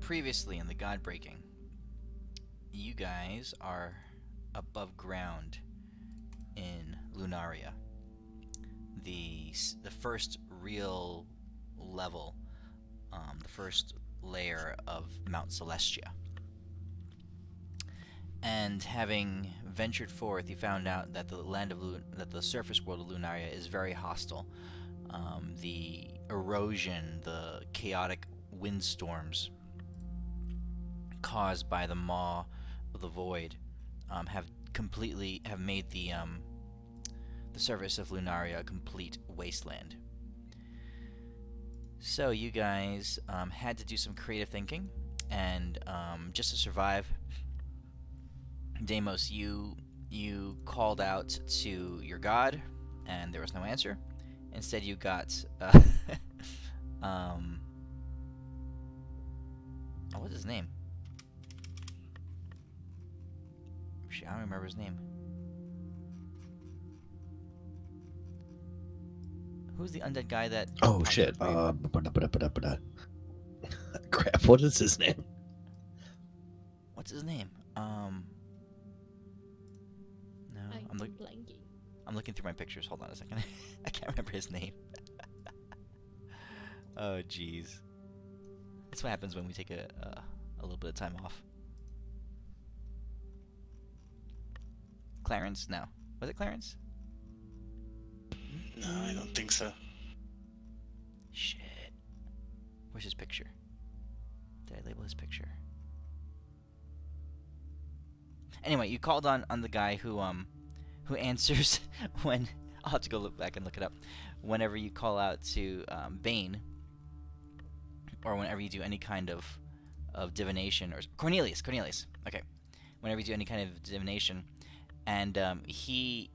Previously in the GodBreaking, you guys are above ground in Lunaria, the first real level, the first layer of Mount Celestia. And having ventured forth, you found out that that the surface world of Lunaria is very hostile. The erosion, the chaotic windstorms caused by the maw of the void have made the surface of Lunaria a complete wasteland. So you guys had to do some creative thinking, and just to survive, Deimos, you called out to your god, and there was no answer. Instead, you got oh, what's his name? Shit, I don't remember his name. Who's the undead guy that? Oh shit! Crap! What is his name? What's his name? No, I'm blanking. I'm looking through my pictures. Hold on a second. I can't remember his name. Oh, jeez. That's what happens when we take a little bit of time off. Clarence? No. Was it Clarence? No, I don't think so. Shit. Where's his picture? Did I label his picture? Anyway, you called on the guy who answers when I'll have to go look back and look it up. Whenever you call out to Bane, or whenever you do any kind of divination, or Cornelius. Okay, whenever you do any kind of divination, and he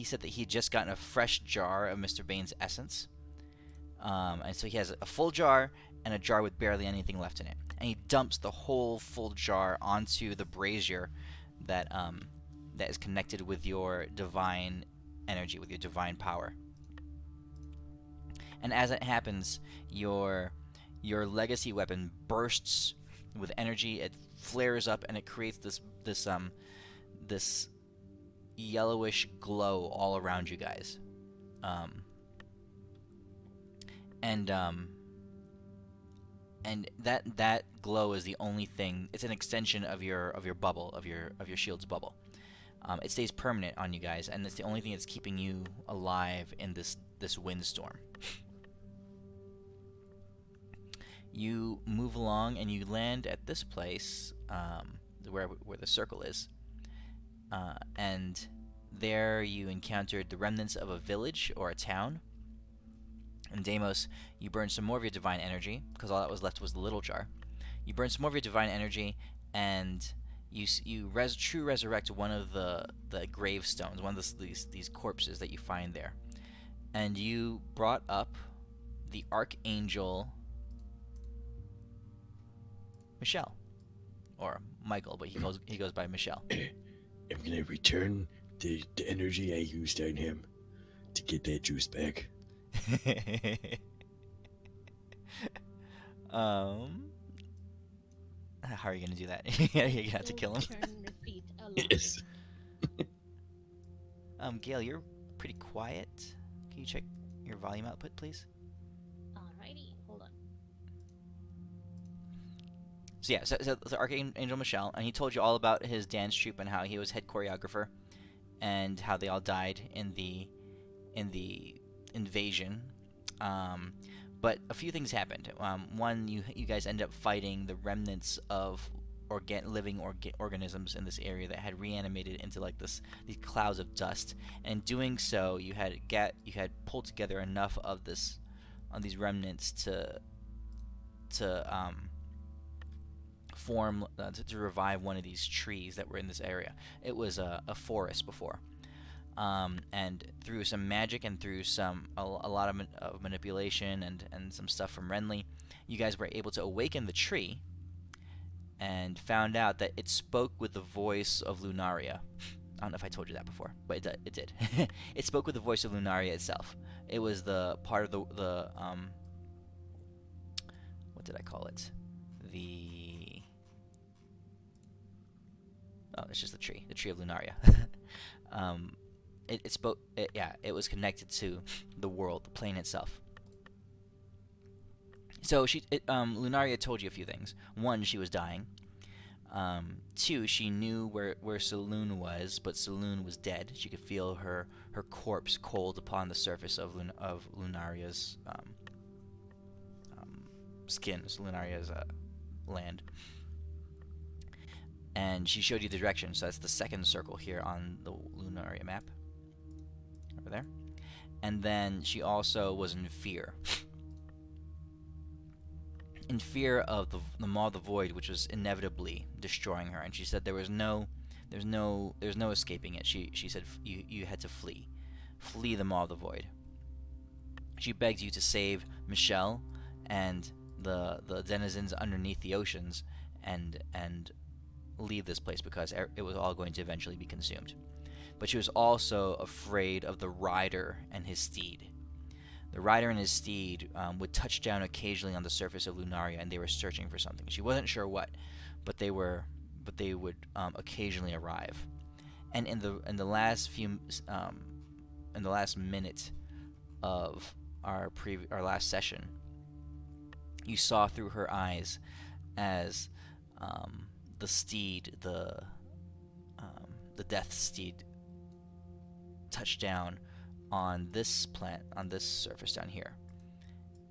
said that he had just gotten a fresh jar of Mr. Bane's essence, and so he has a full jar and a jar with barely anything left in it, and he dumps the whole full jar onto the brazier that is connected with your divine energy, with your divine power. And as it happens, your legacy weapon bursts with energy. It flares up and it creates this yellowish glow all around you guys. And that glow is the only thing. It's an extension of your bubble, of your shield's bubble. It stays permanent on you guys, and it's the only thing that's keeping you alive in this windstorm. You move along and you land at this place, where the circle is, and there you encountered the remnants of a village or a town. And Deimos, you burned some more of your divine energy, because all that was left was the little jar. You burned some more of your divine energy, and you resurrect one of the gravestones, one of these corpses that you find there, and you brought up the Archangel Michelle, or Michael, but he goes by Michelle. I'm gonna return the energy I used on him to get that juice back. How are you gonna do that? You're gonna have to kill him. Yes. Gail, you're pretty quiet. Can you check your volume output, please? Alrighty, hold on. So yeah, so Archangel Michelle, and he told you all about his dance troupe and how he was head choreographer, and how they all died in the invasion. But a few things happened. One, you guys ended up fighting the remnants of living organisms in this area that had reanimated into like these clouds of dust. And in doing so, you had pulled together enough of these remnants to form to revive one of these trees that were in this area. It was a forest before. And through some magic and through a lot of manipulation and some stuff from Renly, you guys were able to awaken the tree and found out that it spoke with the voice of Lunaria. I don't know if I told you that before, but it did. It spoke with the voice of Lunaria itself. It was the part of the what did I call it? The oh, it's just the tree of Lunaria. It was connected to the world, the plane itself. So Lunaria told you a few things. One, she was dying. Two, she knew where Selune was, but Selune was dead. She could feel her corpse cold upon the surface of Lunaria's skin, Lunaria's land. And she showed you the direction, so that's the second circle here on the Lunaria map. Over there. And then she also was in fear. In fear of the Maw of the Void, which was inevitably destroying her. And she said there's no escaping it. She said you had to flee. Flee the Maw of the Void. She begged you to save Michelle and the denizens underneath the oceans and leave this place because it was all going to eventually be consumed. But she was also afraid of the rider and his steed. The rider and his steed would touch down occasionally on the surface of Lunaria, and they were searching for something. She wasn't sure what, but they would occasionally arrive. And in the last minute of our last session, you saw through her eyes as the steed, the death steed, touched down on this surface down here.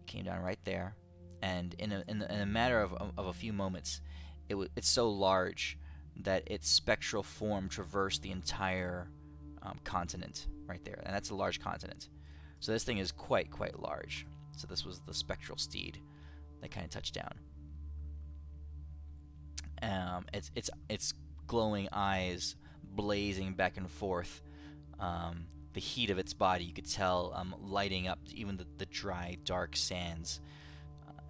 Came down right there, and in a matter of a few moments, it's so large that its spectral form traversed the entire continent right there, and that's a large continent. So this thing is quite large. So this was the spectral steed that kind of touched down. Its glowing eyes blazing back and forth. The heat of its body, you could tell, lighting up even the dry, dark sands,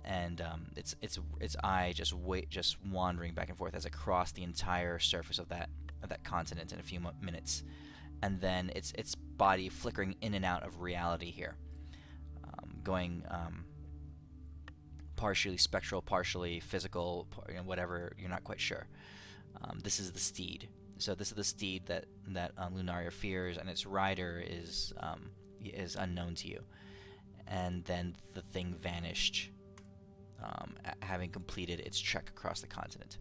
and its eye just wandering back and forth as it crossed the entire surface of that continent in a few minutes, and then its body flickering in and out of reality here, going partially spectral, partially physical, whatever, you're not quite sure. This is the steed. So this is the steed that Lunaria fears, and its rider is unknown to you. And then the thing vanished, having completed its trek across the continent.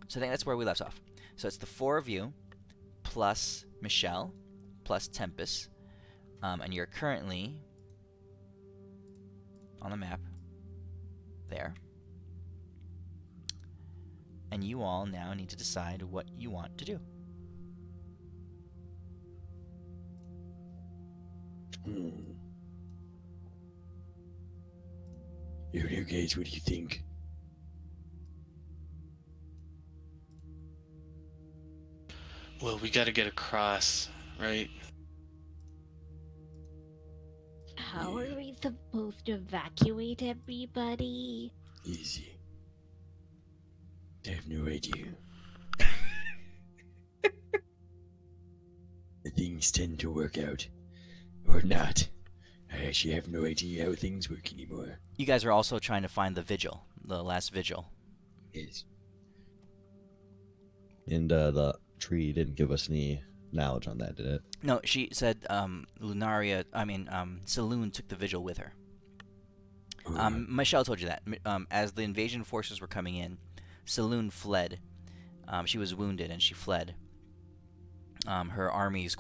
So I think that's where we left off. So it's the four of you, plus Michelle, plus Tempest, and you're currently on the map there. And you all now need to decide what you want to do. You guys, what do you think? Well, we gotta get across, right? How are we supposed to evacuate everybody? Easy. I have no idea. The things tend to work out. Or not. I actually have no idea how things work anymore. You guys are also trying to find the last vigil. Yes. And the tree didn't give us any knowledge on that, did it? No, she said Selune took the vigil with her. Michelle told you that. As the invasion forces were coming in, Selune fled. She was wounded and she fled. Her armies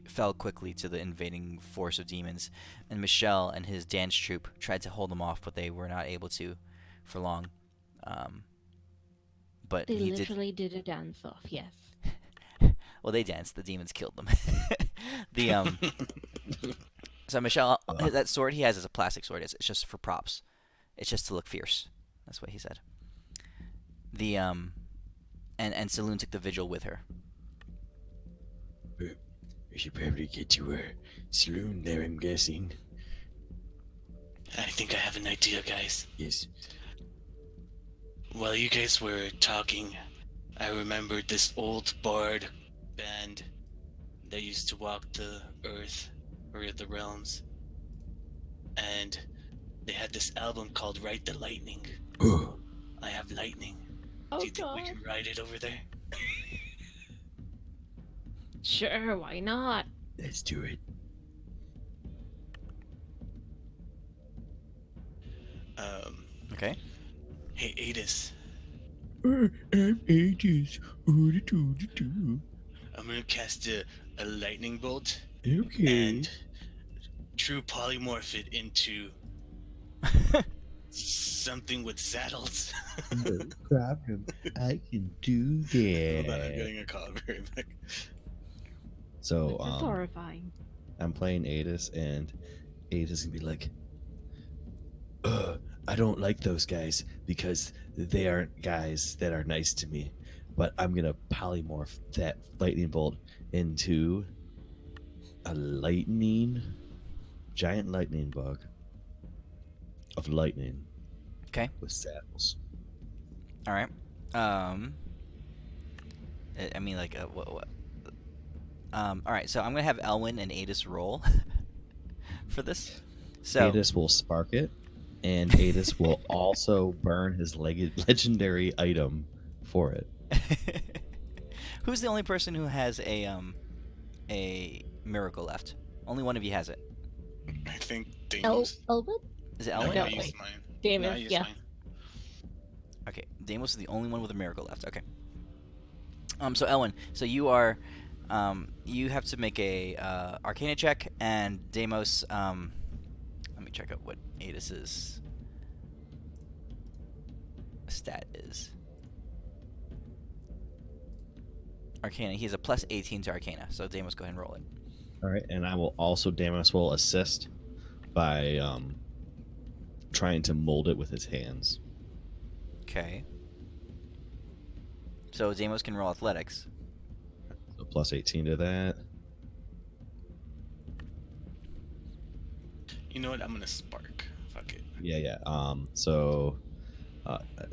fell quickly to the invading force of demons, and Michelle and his dance troupe tried to hold them off, but they were not able to for long. But They literally did a dance off, yes. Well, they danced. The demons killed them. So Michelle, that sword he has is a plastic sword. It's just for props. It's just to look fierce. That's what he said. And Selune took the vigil with her. We should probably get to Selune there, I'm guessing. I think I have an idea, guys. Yes. While you guys were talking, I remembered this old bard band that used to walk the earth, or the realms. And They had this album called Ride the Lightning. I have lightning. Oh Do you think we god. can ride it over there? Sure, why not? Let's do it. Okay. Hey, Adis, I'm ages. I'm gonna cast a lightning bolt Okay. and true polymorph it into something with saddles. No problem. I can do Hold on, I'm that. getting a call. Very back. So, This is horrifying. I'm playing Adis, and Adis gonna be like, I don't like those guys because they aren't guys that are nice to me. but I'm gonna polymorph that lightning bolt into a giant lightning bug of lightning. Okay. With saddles. All right. I mean, like, what? All right. So I'm gonna have Elwyn and Adis roll for this. So Adis will spark it, and Adis will also burn his legendary item for it. who's the only person who has a miracle left? Only one of you has it. I think Oh, Deimos. Elwood? Is it No, Elwyn? No, I used wait. mine. Damn No, I it, used yeah. mine. Okay, Deimos is the only one with a miracle left. Okay. So Elwyn, so you are, you have to make a Arcana check, and Deimos, let me check out what Adis's stat is. Arcana. He has a plus 18 to Arcana, so Deimos, go ahead and roll it. All right, and I will also Damas will assist by trying to mold it with his hands. Okay. So Deimos can roll athletics. So plus 18 to that. You know what? I'm gonna spark. Fuck it. Yeah. So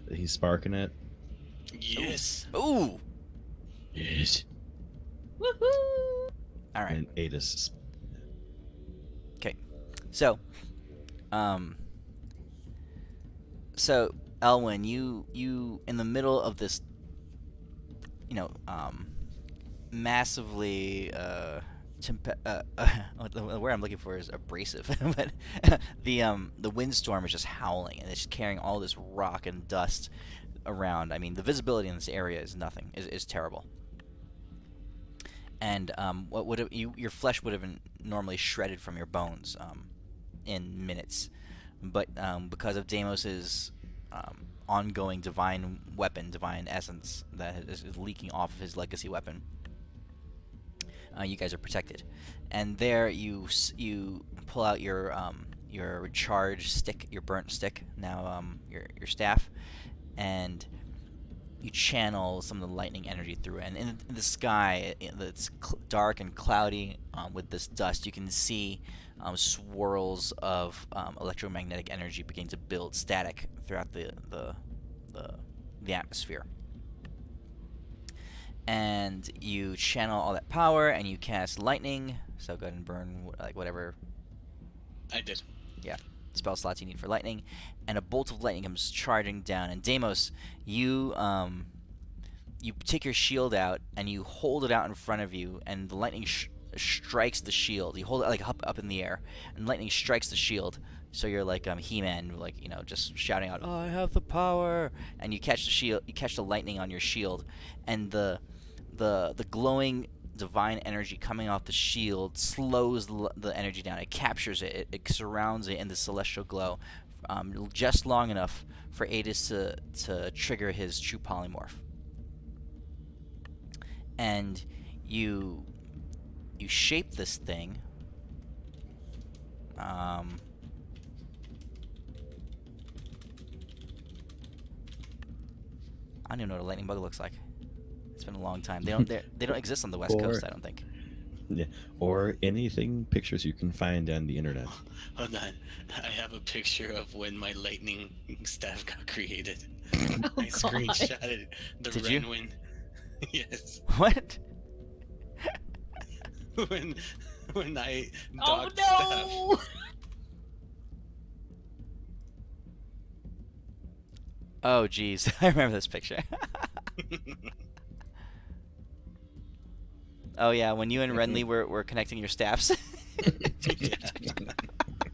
he's sparking it. Yes. Ooh. Yes. Woohoo! All right. And Adis. So, so Elwyn, you in the middle of this, massively what the word I'm looking for is abrasive, but the windstorm is just howling and it's carrying all this rock and dust around. I mean, the visibility in this area is nothing. Is terrible. And what would your flesh would have been normally shredded from your bones in minutes, but because of Deimos's ongoing divine weapon, divine essence that is leaking off of his legacy weapon, you guys are protected. And there you pull out your charged stick, your burnt stick, now your staff, and you channel some of the lightning energy through it. And in the sky, it's dark and cloudy with this dust. You can see swirls of electromagnetic energy beginning to build static throughout the atmosphere. And you channel all that power, and you cast lightning. So go ahead and burn like whatever I did. spell slots you need for lightning, and a bolt of lightning comes charging down. And Deimos, you take your shield out and you hold it out in front of you, and the lightning strikes the shield. You hold it like up in the air, and lightning strikes the shield. So you're like He-Man, like just shouting out, "Oh, I have the power!" And you catch the shield, you catch the lightning on your shield, and the glowing divine energy coming off the shield slows the energy down. It captures it. It surrounds it in the celestial glow, just long enough for Adis to trigger his true polymorph. And you shape this thing. I don't even know what a lightning bug looks like. It's been a long time. They don't exist on the West Coast, I don't think. Yeah, or anything pictures you can find on the internet. Hold on. I have a picture of when my lightning staff got created. Oh, I God. screenshotted the Did you? Renwin. Yes. What? when I Oh docked staff. no! Oh, jeez. I remember this picture. Oh, yeah, when you and Renly were connecting your staffs.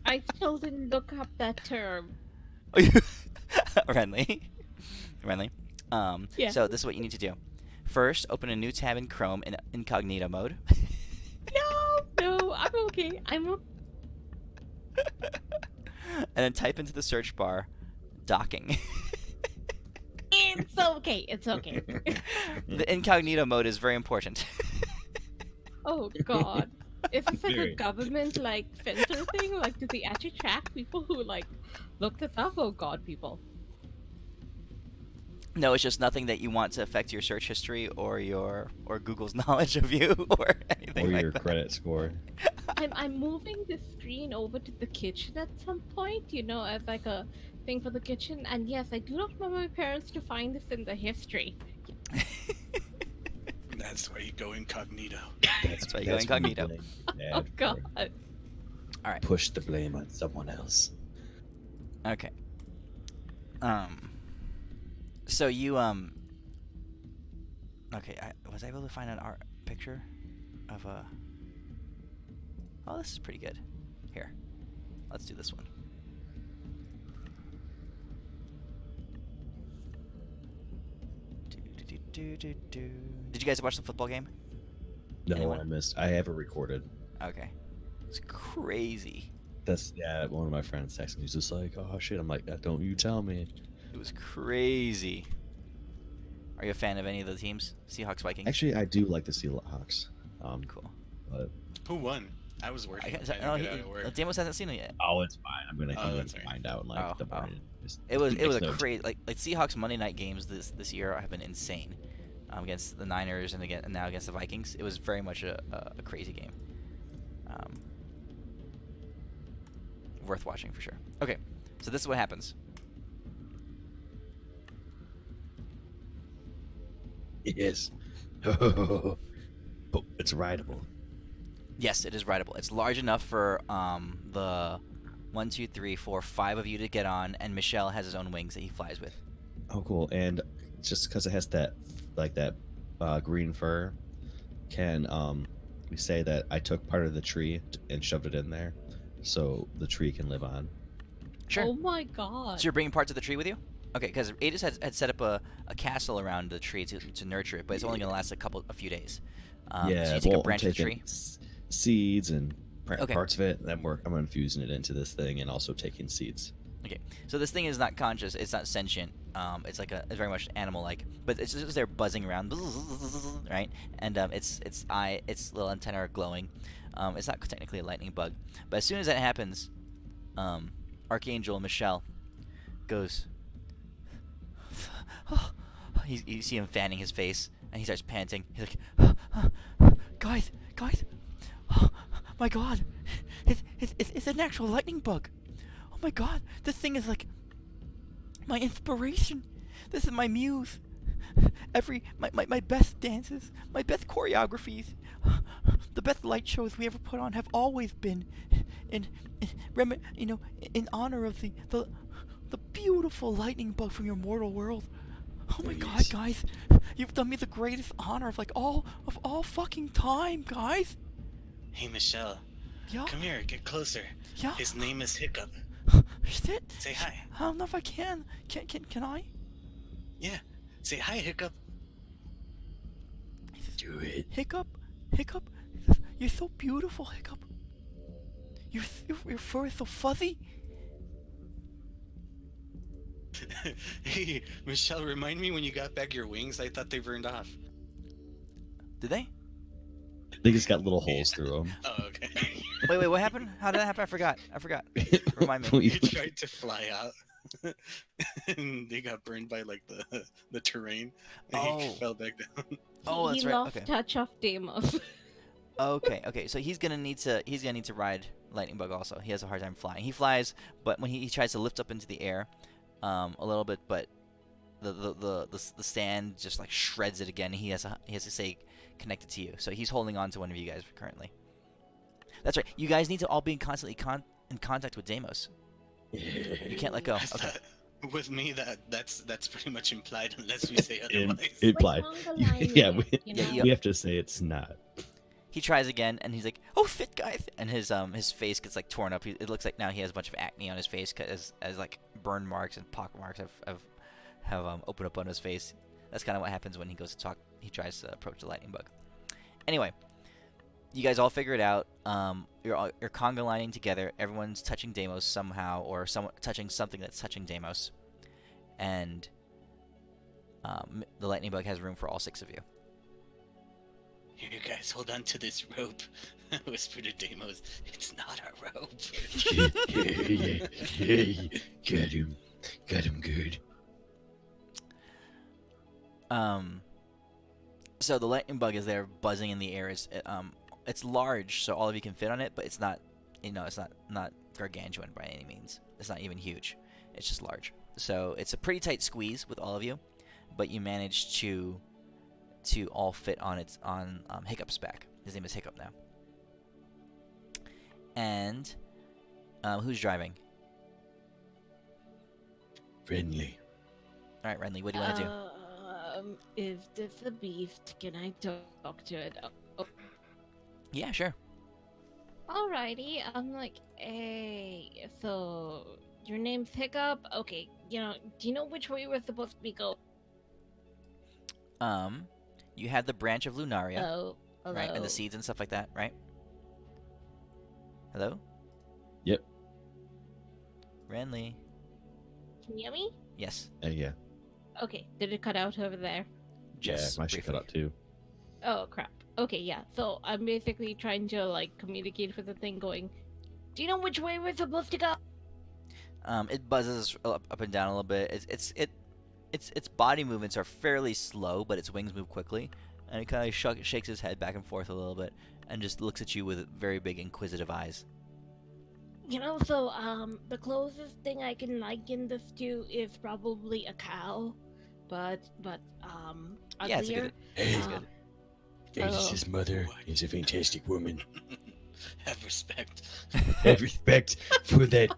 I still didn't look up that term. Renly. Renly. Yeah. So this is what you need to do. First, open a new tab in Chrome in incognito mode. No, I'm okay. And then type into the search bar, docking. It's okay. It's okay. The incognito mode is very important. Oh God. Is this like a Very. government like censor thing? Like, do they actually track people who like look this up? Oh God, people. No, it's just nothing that you want to affect your search history or Google's knowledge of you or anything Or like your that. credit score. I'm moving the screen over to the kitchen at some point, you know, as like a thing for the kitchen. And yes, I do not want my parents to find this in the history. That's why you go incognito. That's why you go when incognito. blame your Oh dad God. for- Push the blame on someone else. Okay. So you Okay, was I able to find an art picture of a? Oh, this is pretty good. Here, let's do this one. Did you guys watch the football game? No, Anyone? I missed. I have it recorded. Okay, it's crazy. That's one of my friends texted me. He's just like, "Oh shit!" I'm like, "Don't you tell me." It was crazy. Are you a fan of any of the teams? Seahawks, Vikings. Actually, I do like the Seahawks. Cool. But Who won? I was working. I didn't No, get out of work. Damos hasn't seen it yet. oh, it's fine. I'm gonna that's right. find out in like Oh, the oh. morning. Just It was next a note. crazy like Seahawks Monday night games this year have been insane. Against the Niners and now against the Vikings, it was very much a crazy game. Worth watching for sure. Okay, so this is what happens. Yes. But it's rideable. Yes, it is rideable. It's large enough for the 1, 2, 3, 4, 5 of you to get on, and Michelle has his own wings that he flies with. Oh, cool. And just because it has that green fur, can we say that I took part of the tree and shoved it in there, so the tree can live on? Sure. Oh my God. So you're bringing parts of the tree with you? Okay, because Adis had set up a castle around the tree to nurture it, but it's only going to last a few days. So yeah, you take well, a branch I'm of the taking tree. seeds and Okay. parts of it. Then I'm infusing it into this thing and also taking seeds. Okay, so this thing is not conscious. It's not sentient. It's like it's very much animal-like, but it's just there buzzing around, right? And its little antennae are glowing. It's not technically a lightning bug, but as soon as that happens, Archangel Michelle goes. You see him fanning his face, and he starts panting. He's like, guys, oh my God, it's an actual lightning bug. Oh my God, this thing is like my inspiration. This is my muse. My best dances, my best choreographies, the best light shows we ever put on have always been in honor of the beautiful lightning bug from your mortal world. Oh my God, Please. guys, you've done me the greatest honor of all fucking time, guys. Hey, Michelle. Yeah, Come here. Get closer. yeah. His name is Hiccup. Shit. Say hi. I don't know if I can. Can I? Yeah. Say hi, Hiccup. Do it. Hiccup, you're so beautiful, Hiccup. Your fur is so fuzzy. Hey, Michelle, remind me when you got back your wings. I thought they burned off. Did they? They just got little holes through them. Oh, okay. Wait, what happened? How did that happen? I forgot. Remind me. You tried to fly out, and they got burned by like the terrain, and Oh. he fell back down. Oh, that's he right. lost Okay. touch of Deimos. Okay. So he's gonna need to ride lightning bug also. He has a hard time flying. He flies, but when he tries to lift up into the air, a little bit, but the sand just like shreds it again. He has to stay connected to you. So he's holding on to one of you guys currently. That's right. You guys need to all be constantly in contact with Deimos. You can't let go. I Okay. thought, With me, that's pretty much implied unless we say otherwise. Implied. conga Yeah, lining, we, you Yeah, know? you- we have to say it's not. He tries again, and he's like, "Oh, fit guys!" And his face gets like torn up. It looks like now he has a bunch of acne on his face, as like burn marks and pock marks have opened up on his face. That's kind of what happens when he goes to talk. He tries to approach the lightning bug. Anyway, you guys all figure it out. You're conga lining together. Everyone's touching Deimos somehow, or someone touching something that's touching Deimos, and the lightning bug has room for all 6 of you. Here, you guys, hold on to this rope. Whisper to Deimos, it's not our rope. Yeah, got him. Got him good. So the lightning bug is there, buzzing in the air. It's large, so all of you can fit on it, but it's not, it's not gargantuan by any means. It's not even huge. It's just large. So it's a pretty tight squeeze with all of you, but you manage to all fit on Hiccup's back. His name is Hiccup now. And who's driving? Friendly. All right, Renly, what do you want to do? Is this a beast? Can I talk to it? Oh, Yeah, sure. alrighty. I'm like, hey, so your name's Hiccup? Okay, do you know which way we're supposed to be going? You had the branch of Lunaria, Hello? right, and the seeds and stuff like that, right? Hello, Yep. Renly. Can you hear me? Yes, Yeah. Okay, did it cut out over there? just Yeah, my shit cut briefly. out too. Oh, crap. Okay, yeah. So I'm basically trying to, communicate with the thing going, do you know which way we're supposed to go? It buzzes up and down a little bit. Its body movements are fairly slow, but its wings move quickly, and it kind of shakes his head back and forth a little bit, and just looks at you with very big inquisitive eyes. The closest thing I can liken this to is probably a cow, but Yeah, it's a uglier. good. Hey, It's Uh, good. this is mother. Is a fantastic woman. Have respect. Have respect for that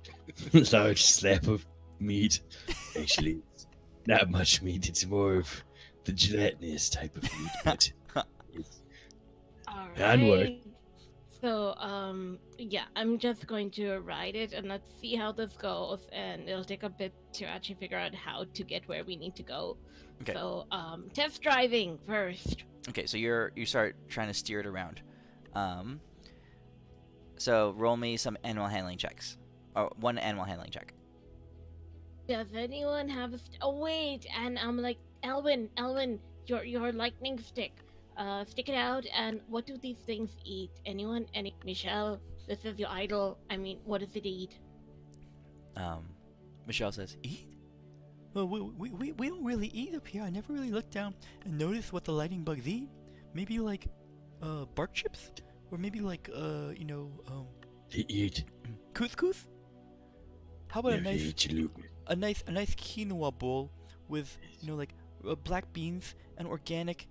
large slab of meat. Actually, it's not much meat. It's more of the gelatinous type of meat. But it's, Onward. Alright. So, yeah, I'm just going to ride it and let's see how this goes. And it'll take a bit to actually figure out how to get where we need to go. Okay. So, test driving first. Okay, so you start trying to steer it around. So roll me some animal handling checks. Oh, one animal handling check. Does anyone have a oh wait, and I'm like, Elwin, your lightning stick. Stick it out, and what do these things eat? Anyone? Michelle, this is your idol. I mean, what does it eat? Michelle says, "Eat? Well, we don't really eat up here. I never really looked down and noticed what the lightning bugs eat. Maybe like bark chips, or maybe like they eat. couscous. How about They eat chalupa. a nice quinoa bowl with black beans and organic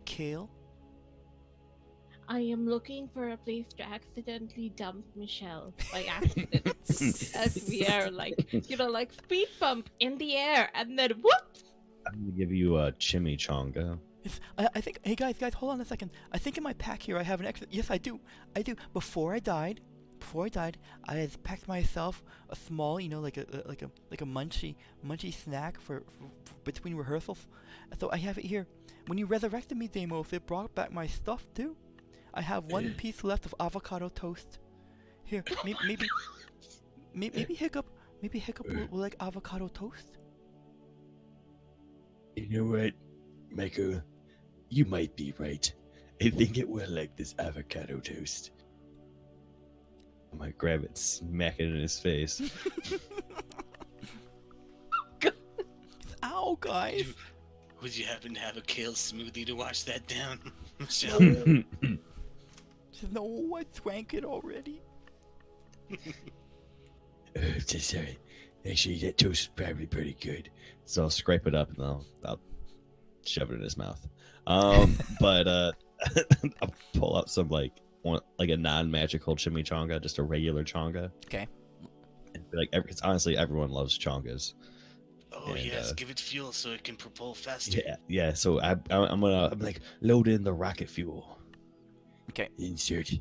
kale? I am looking for a place to accidentally dump Michelle by accident. As we are like speed bump in the air, and then whoops! I'm gonna give you a chimichanga. I think. Hey guys, hold on a second. I think in my pack here I have an extra. Yes, I do. Before I died, I had packed myself a small, like a munchy snack for between rehearsals. So I have it here. When you resurrected me, Deimos, it brought back my stuff too. I have one piece left of avocado toast. Here, maybe Hiccup will like avocado toast. You know what, Michael? You might be right. I think it will like this avocado toast. I might grab it, smack it in his face. Ow, guys! Would you happen to have a kale smoothie to wash that down, Michelle? No, I drank it already. So sorry. Actually, that toast is probably pretty good. So I'll scrape it up and I'll shove it in his mouth. But I'll pull out some like a non-magical chimichanga, just a regular changa. Okay. And be like, honestly, everyone loves changas. Oh And, yes, give it fuel so it can propel faster. yeah. So I'm like load in the rocket fuel. Okay. Insert.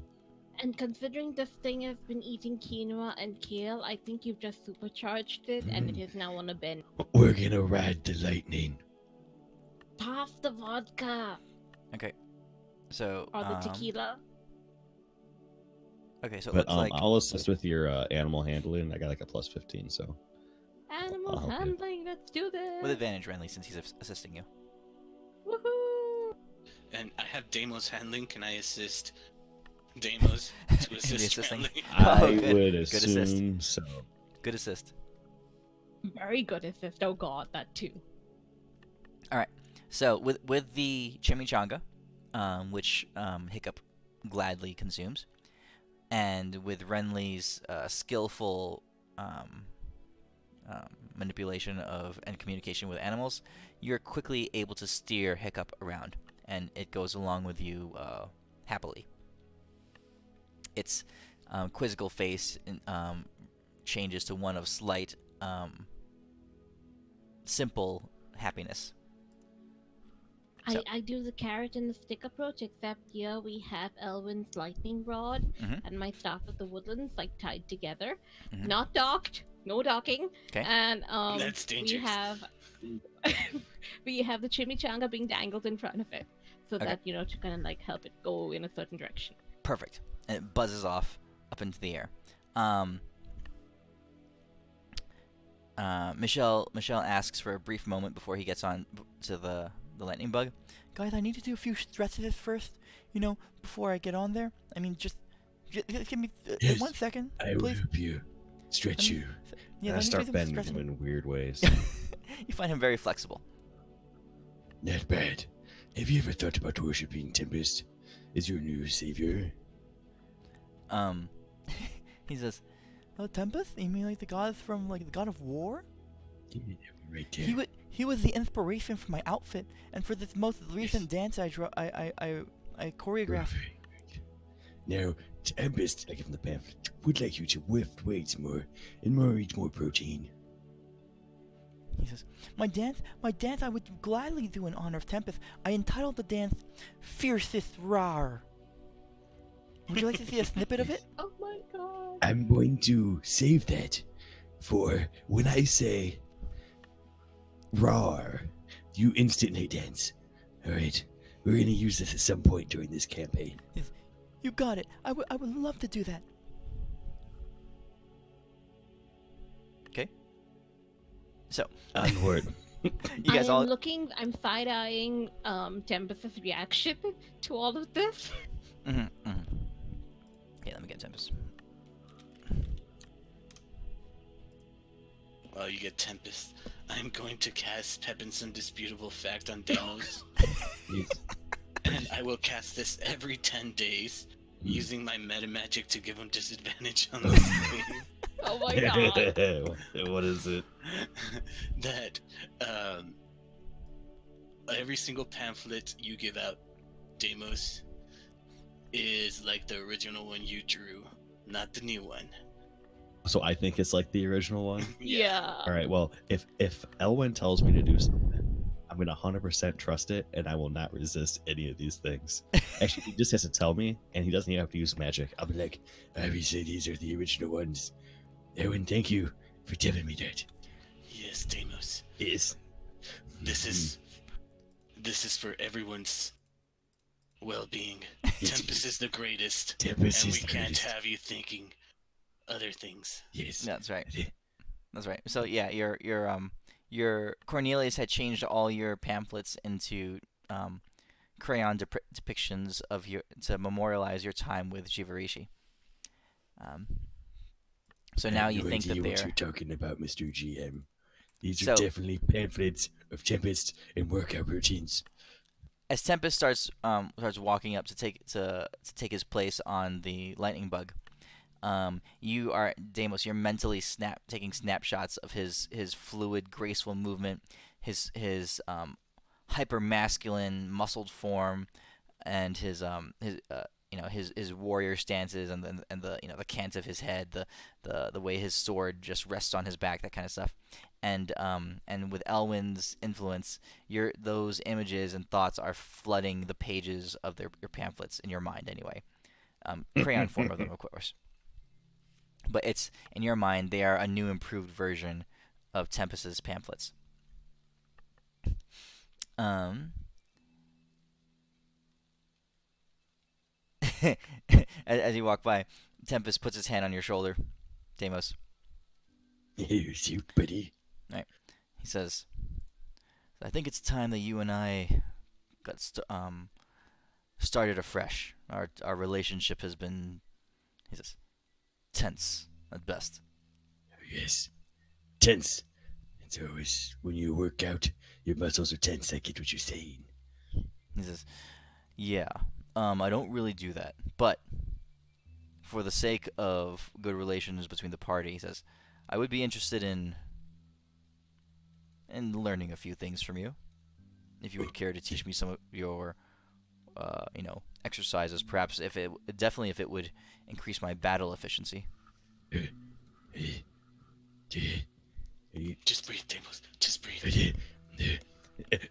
And considering this thing has been eating quinoa and kale, I think you've just supercharged it, and it is now on a bend. We're gonna ride the lightning. Pass the vodka Okay. So or the tequila. Okay, so it But looks like I'll assist with your animal handling. I got like a plus 15, so Animal I'll help you. handling. Let's do this. with advantage, Renly, since he's assisting you. Woohoo! And I have Deimos handling. Can I assist Deimos to In the assist assisting? handling? Oh, I good. would Good assist. assume so. Good assist. Very good assist. Oh god, that too. So with the chimichanga, which Hiccup gladly consumes, and with Renly's skillful manipulation of and communication with animals, you're quickly able to steer Hiccup around, and it goes along with you happily. Its quizzical face changes to one of slight, simple happiness. So- I do the carrot and the stick approach, except here we have Elwyn's lightning rod Mhm. and my staff of the woodlands like tied together, Mhm. not docked, no docking. 'Kay. And That's we dangerous. have we have the chimichanga being dangled in front of it, so Okay. that to kind of like help it go in a certain direction. Perfect. And it buzzes off up into the air. Michelle asks for a brief moment before he gets on to the lightning bug. Guys, I need to do a few stretches first, before I get on there. I mean, just give me Yes, 1 second, I will please. help you. Stretch Let me- you. Yeah, And I let me do start some bending stretching. him in weird ways. You find him very flexible. Not bad. Have you ever thought about worshipping Tempest as your new savior? He says, "Oh, Tempest? You mean like the god from the god of war? Yeah, right there. He was the inspiration for my outfit and for this most recent dance I choreographed." Perfect. Now, Tempest, I give him the pamphlet, would like you to lift weights more and eat more protein. He says, my dance I would gladly do in honor of Tempest. I entitled the dance Fiercest Rar. Would you like to see a snippet of it? Oh my god! I'm going to save that for when I say "rar," you instantly dance. Alright, we're gonna use this at some point during this campaign. You got it. I would love to do that. Okay. So, Onward. you guys all... I'm side-eyeing Tempest's reaction to all of this. Okay, let me get Tempest. Well, you get Tempest. I'm going to cast Pepin's Undisputable Fact on Deimos, Yes. and I will cast this every 10 days, using my meta magic to give him disadvantage on the save. Oh my god! What is it? That every single pamphlet you give out, Deimos, is like the original one you drew, not the new one. So I think it's like the original one. Yeah. All right. Well, if Elwyn tells me to do something, I'm gonna 100% trust it, and I will not resist any of these things. Actually, he just has to tell me, and he doesn't even have to use magic. I'll be like, obviously these are the original ones. Ewan, thank you for telling me that. Yes, Deimos. Yes. This is for everyone's well-being. Yes. Tempest is the greatest, Tempest and is we the can't greatest. have you thinking other things. Yes. That's right. That's right. So yeah, your Cornelius had changed all your pamphlets into crayon depictions of to memorialize your time with Jivarishi. So I now have you no think that idea what they're... you're talking about, Mr. GM. These So- are definitely pamphlets of Tempest and workout routines. As Tempest starts walking up to take his place on the lightning bug, you are Deimos. You're mentally taking snapshots of his fluid, graceful movement, his hyper masculine, muscled form, and his his warrior stances and the the cant of his head, the way his sword just rests on his back, that kind of stuff. And with Elwin's influence, those images and thoughts are flooding the pages of your pamphlets in your mind anyway. Crayon form of them, of course. But it's in your mind, they are a new, improved version of Tempest's pamphlets. As you walk by, Tempest puts his hand on your shoulder, Deimos. Here's you, buddy. Right. He says, "I think it's time that you and I got started afresh. Our relationship has been," he says, "tense at best." Yes. Tense. It's always when you work out, your muscles are tense. I get what you're saying. He says, "Yeah, I don't really do that, but for the sake of good relations between the party," he says, "I would be interested in learning a few things from you. If you would care to teach me some of your, exercises, perhaps if it would increase my battle efficiency." Just breathe, Deimos. Just breathe.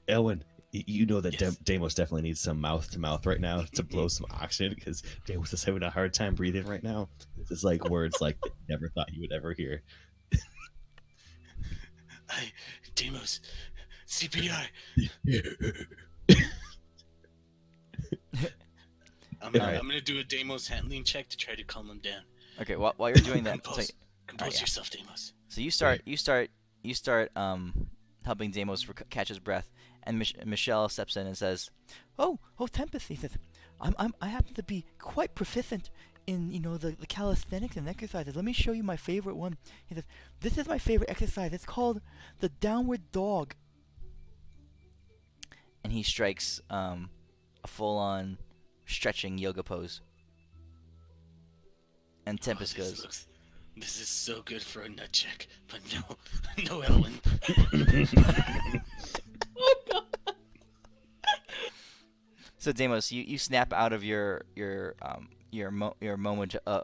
Elwin, you know that Yes. Deimos definitely needs some mouth to mouth right now to blow some oxygen because Deimos is having a hard time breathing right now. It's like words like he never thought he would ever hear. Deimos, CPR. I'm gonna do a Deimos handling check to try to calm him down. Okay, while you're doing that, Compose yeah. yourself, Deimos. so you start helping Deimos catch his breath, and Michelle steps in and says, "Oh, Tempest," he says, I happen to be quite proficient in the calisthenics and exercises. Let me show you my favorite one." He says, "This is my favorite exercise. It's called the downward dog." And he strikes a full-on stretching yoga pose. And Tempest goes, This is so good for a nut check, but no, Elwin. Oh god. So Deimos, you snap out of your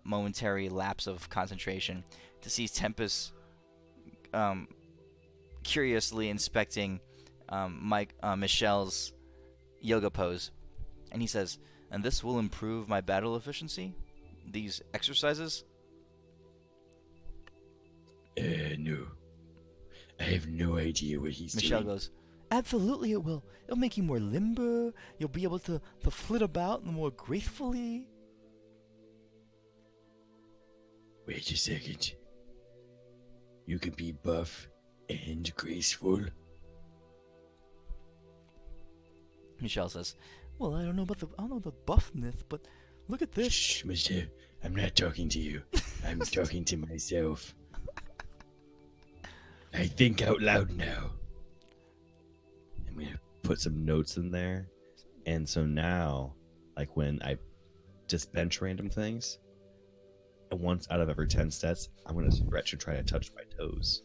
momentary lapse of concentration to see Tempest curiously inspecting Michelle's yoga pose, and he says, "And this will improve my battle efficiency? These exercises?" No. I have no idea what he's Michelle doing. goes, "Absolutely it will. It'll make you more limber. You'll be able to flit about more gracefully." Wait a second. You can be buff and graceful? Michelle says, "Well, I don't know the buffness, but look at this." Shh, mister. I'm not talking to you. I'm talking to myself. I think out loud now. I'm gonna put some notes in there, and so now, like when I just bench random things, and once out of every 10 sets, I'm gonna stretch and try to touch my toes.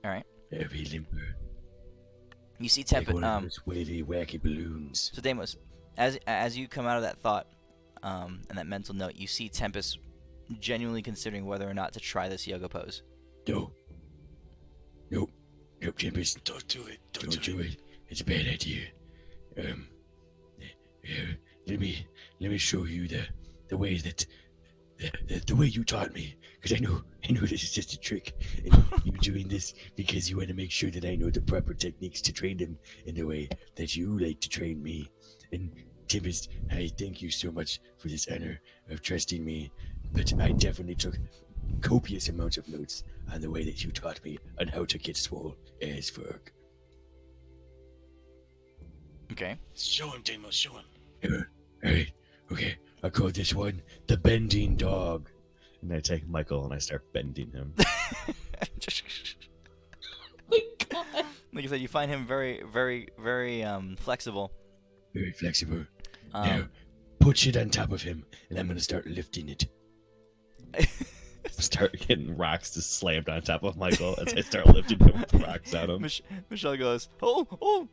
All right. I'll be limber. You see Like Tempest. one of those wavy, wacky balloons. So Deimos, as you come out of that thought, and that mental note, you see Tempest genuinely considering whether or not to try this yoga pose. No. Nope. Nope, Tempest. Don't do it. Don't do it. It's a bad idea. Let me show you the way that the way you taught me, because I know this is just a trick, and you're doing this because you want to make sure that I know the proper techniques to train them in the way that you like to train me. And Tempest, I thank you so much for this honor of trusting me, but I definitely took copious amounts of notes on the way that you taught me on how to get swole as fuck. Okay. Show him, Deimos. Show him. Alright, okay. I call this one the bending dog. And I take Michael and I start bending him. My god. Like I said, you find him very, very, very flexible. Very flexible. Um, Now, put shit on top of him, and I'm gonna start lifting it. Start getting rocks just slammed on top of Michael as I start lifting him with rocks at him. Michelle goes, "Oh!"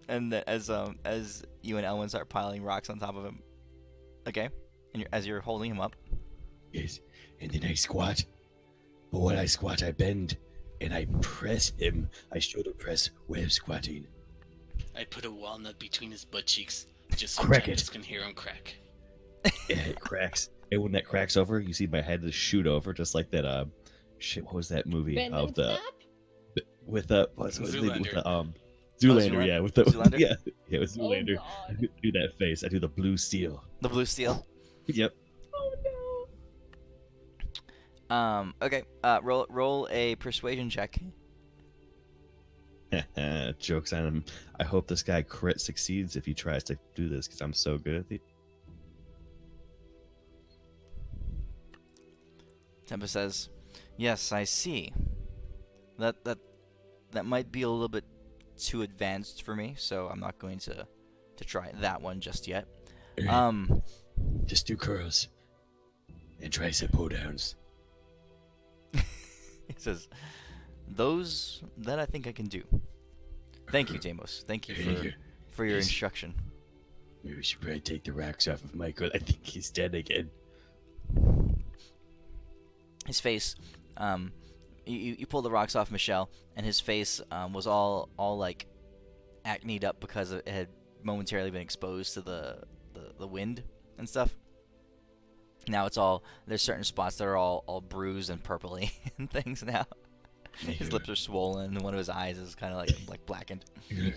And then as you and Elwin start piling rocks on top of him, Okay. And as you're holding him up. Yes. And then I squat. But when I squat, I bend. And I press him. I shoulder press while squatting. I put a walnut between his butt cheeks just so Crack Tempest it. can hear him crack. Yeah, it cracks. And when that cracks over, you see my head just shoot over, just like that. Shit, what was that movie? Venom snap? With what's with Zoolander. the Zoolander? Zoolander, yeah, with the Zoolander? yeah, with Oh Zoolander. I god. do that face. I do the blue steel. The blue steel. Yep. Oh Okay. Roll a persuasion check. Jokes on him. I hope this guy crit succeeds if he tries to do this because I'm so good at the. Tempest says, "Yes, I see. That might be a little bit too advanced for me, so I'm not going to try that one just yet. Just do curls. And tricep pull downs. He says, "Those that I think I can do. Thank you, Deimos. Thank you for your Yes. instruction." Maybe we should probably take the racks off of Michael. I think he's dead again. His face, you pull the rocks off Michelle, and his face was all like acneed up because it had momentarily been exposed to the wind and stuff. Now it's all, there's certain spots that are all bruised and purpley and things now. His lips are swollen, and one of his eyes is kind of like blackened. You're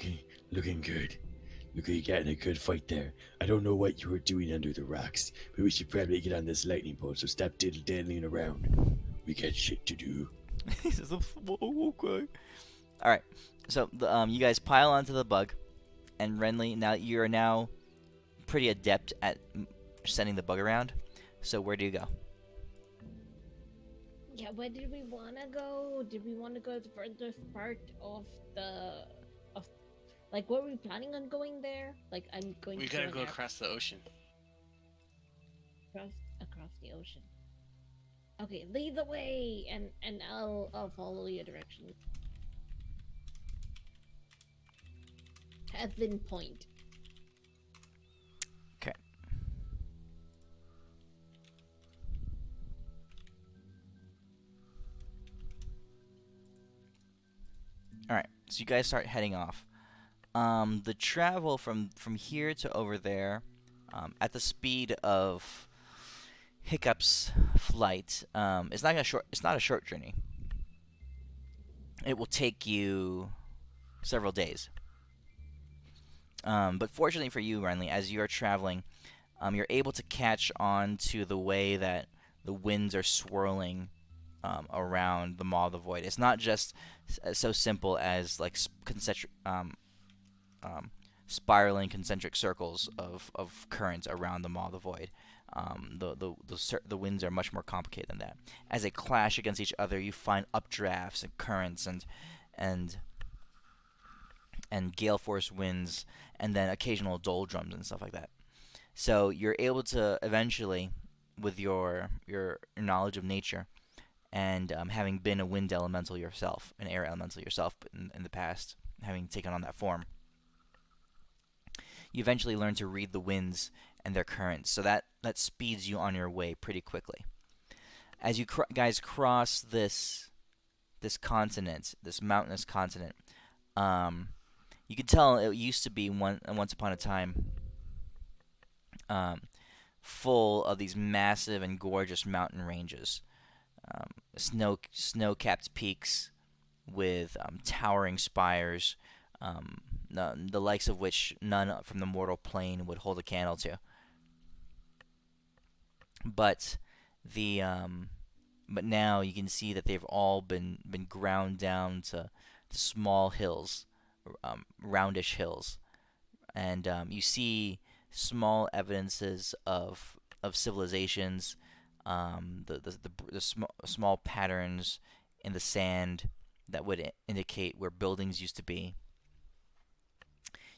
looking good. Look, you got in a good fight there. I don't know what you were doing under the rocks, but we should probably get on this lightning bolt, so stop diddle-daddling around. We got shit to do. He says, "Okay." All right, so you guys pile onto the bug, and Renly, now you're now pretty adept at sending the bug around. So where do you go? Yeah, where did we want to go? Did we want to go to the furthest part of like, were we planning on going there? Like, I'm going We to gotta an go air- across the ocean. across the ocean. Okay, lead the way, and I'll follow your direction. Heaven Point. Okay. All right, so you guys start heading off. The travel from here to over there, at the speed of Hiccup's flight, it's not a short journey. It will take you several days. But fortunately for you, Renly, as you are traveling, you're able to catch on to the way that the winds are swirling around the Maw of the Void. It's not just so simple as like spiraling concentric circles of currents around the Maw of the Void. The winds are much more complicated than that. As they clash against each other, you find updrafts and currents and gale force winds, and then occasional doldrums and stuff like that. So you're able to eventually, with your knowledge of nature, and having been a wind elemental yourself, an air elemental yourself in the past, having taken on that form, you eventually learn to read the winds and their currents. So that speeds you on your way pretty quickly. As you guys cross this continent, this mountainous continent, you can tell it used to be once upon a time full of these massive and gorgeous mountain ranges, snow-capped peaks with towering spires, the likes of which none from the mortal plane would hold a candle to. But but now you can see that they've all been ground down to small hills, roundish hills, and you see small evidences of civilizations, small patterns in the sand that would indicate where buildings used to be.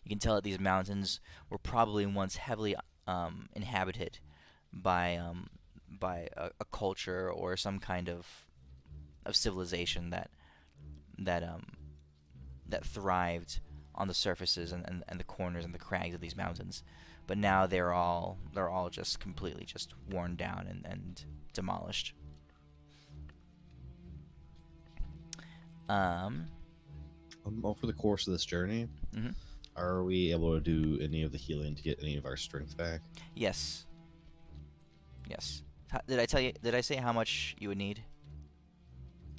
You can tell that these mountains were probably once heavily inhabited by a culture or some kind of civilization that thrived on the surfaces and the corners and the crags of these mountains. but now they're all just completely just worn down and demolished. Over the course of this journey, Mhm. are we able to do any of the healing to get any of our strength back? Yes. Yes. Did I tell you? Did I say how much you would need?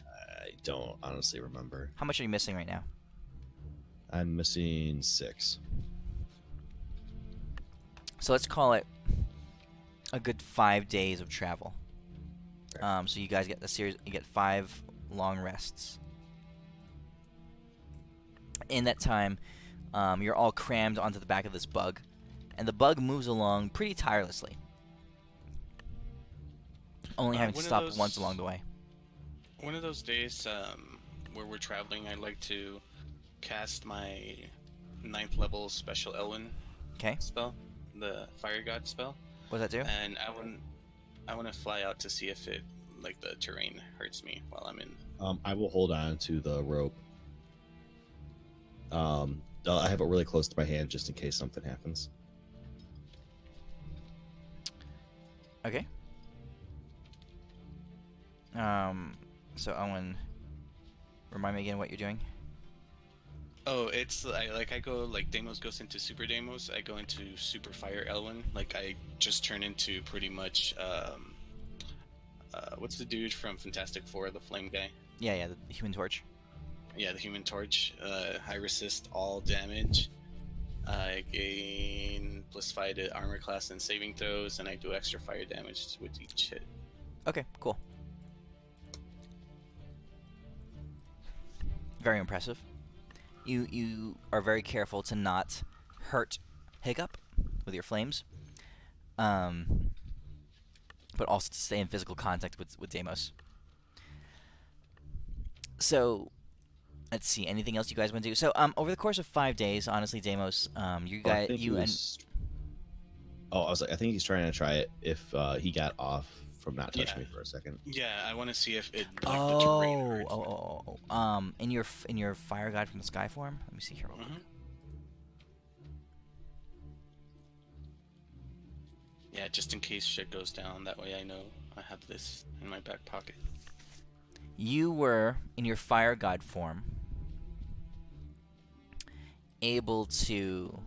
I don't honestly remember. How much are you missing right now? I'm missing 6. So let's call it a good 5 days of travel. So you guys get you get 5 long rests. In that time, you're all crammed onto the back of this bug, and the bug moves along pretty tirelessly, only having to one of stop those- once along the way. One of those days where we're traveling, I like to cast my 9th level special Elwyn Okay, spell, the Fire God spell, what does that do? and I want to fly out to see if it like the terrain hurts me while I'm in. I will hold on to the rope. I have it really close to my hand just in case something happens. Okay. So Owen, remind me again what you're doing. Oh, it's I go like Deimos goes into Super Deimos. I go into Super Fire Elwyn. Like I just turn into pretty much what's the dude from Fantastic Four, the flame guy? Yeah, the Human Torch. Yeah, the Human Torch. I resist all damage. I gain +5 to armor class and saving throws, and I do extra fire damage with each hit. Okay, cool. Very impressive. You are very careful to not hurt Hiccup with your flames, but also to stay in physical contact with Deimos. So, let's see. Anything else you guys want to do? So, over the course of 5 days, honestly, Deimos, you Oh, I guys, think he you and was... Oh, I was like, I think he's trying to try it if he got off from not touching Yeah. me for a second. Yeah, I want to see if it like the terrain hurts. In your fire god from the sky form. Let me see here. Real quick. Mhm. Yeah, just in case shit goes down. That way I know I have this in my back pocket. You were in your fire god form able to.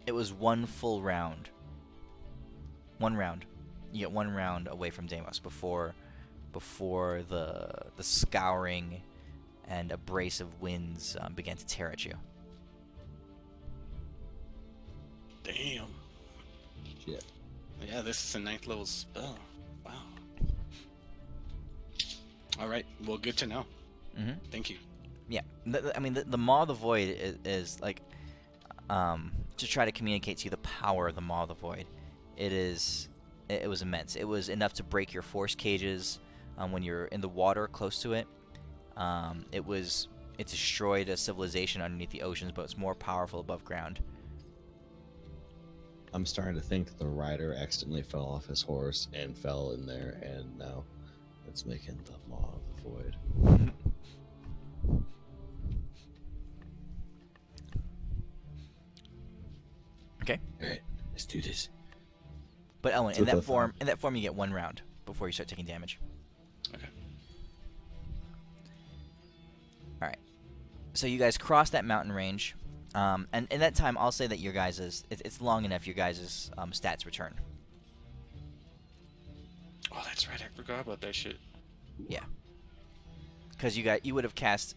It was one full round. One round. You get 1 round away from Deimos before the scouring and abrasive winds began to tear at you. Damn. Shit. Yeah, this is a 9th level spell. Wow. All right. Well, good to know. Mm-hmm. Thank you. Yeah, the Maw of the Void is like, to try to communicate to you the power of the Maw of the Void. It was immense. It was enough to break your force cages when you're in the water close to it. It destroyed a civilization underneath the oceans, but it's more powerful above ground. I'm starting to think that the rider accidentally fell off his horse and fell in there, and now it's making the Maw of the Void. Okay. Alright, let's do this. But Ellen, So in that the- form, you get 1 round before you start taking damage. Okay. All right. So you guys cross that mountain range, and in that time, I'll say that your guys' it's long enough. Your guys' stats return. Oh, that's right. I forgot about that shit. Because you would have cast,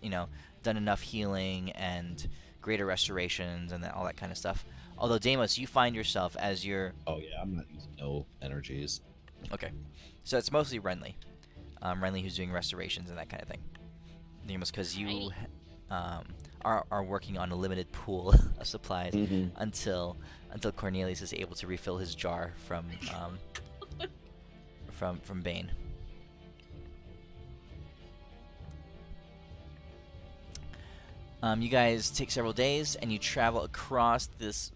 done enough healing and greater restorations and all that kind of stuff. Although Deimos, you find yourself as you're Oh yeah, I'm not using no energies. okay, so it's mostly Renly, Renly who's doing restorations and that kind of thing. Deimos, because you are working on a limited pool of supplies until Cornelius is able to refill his jar from Bane. You guys take several days and you travel across this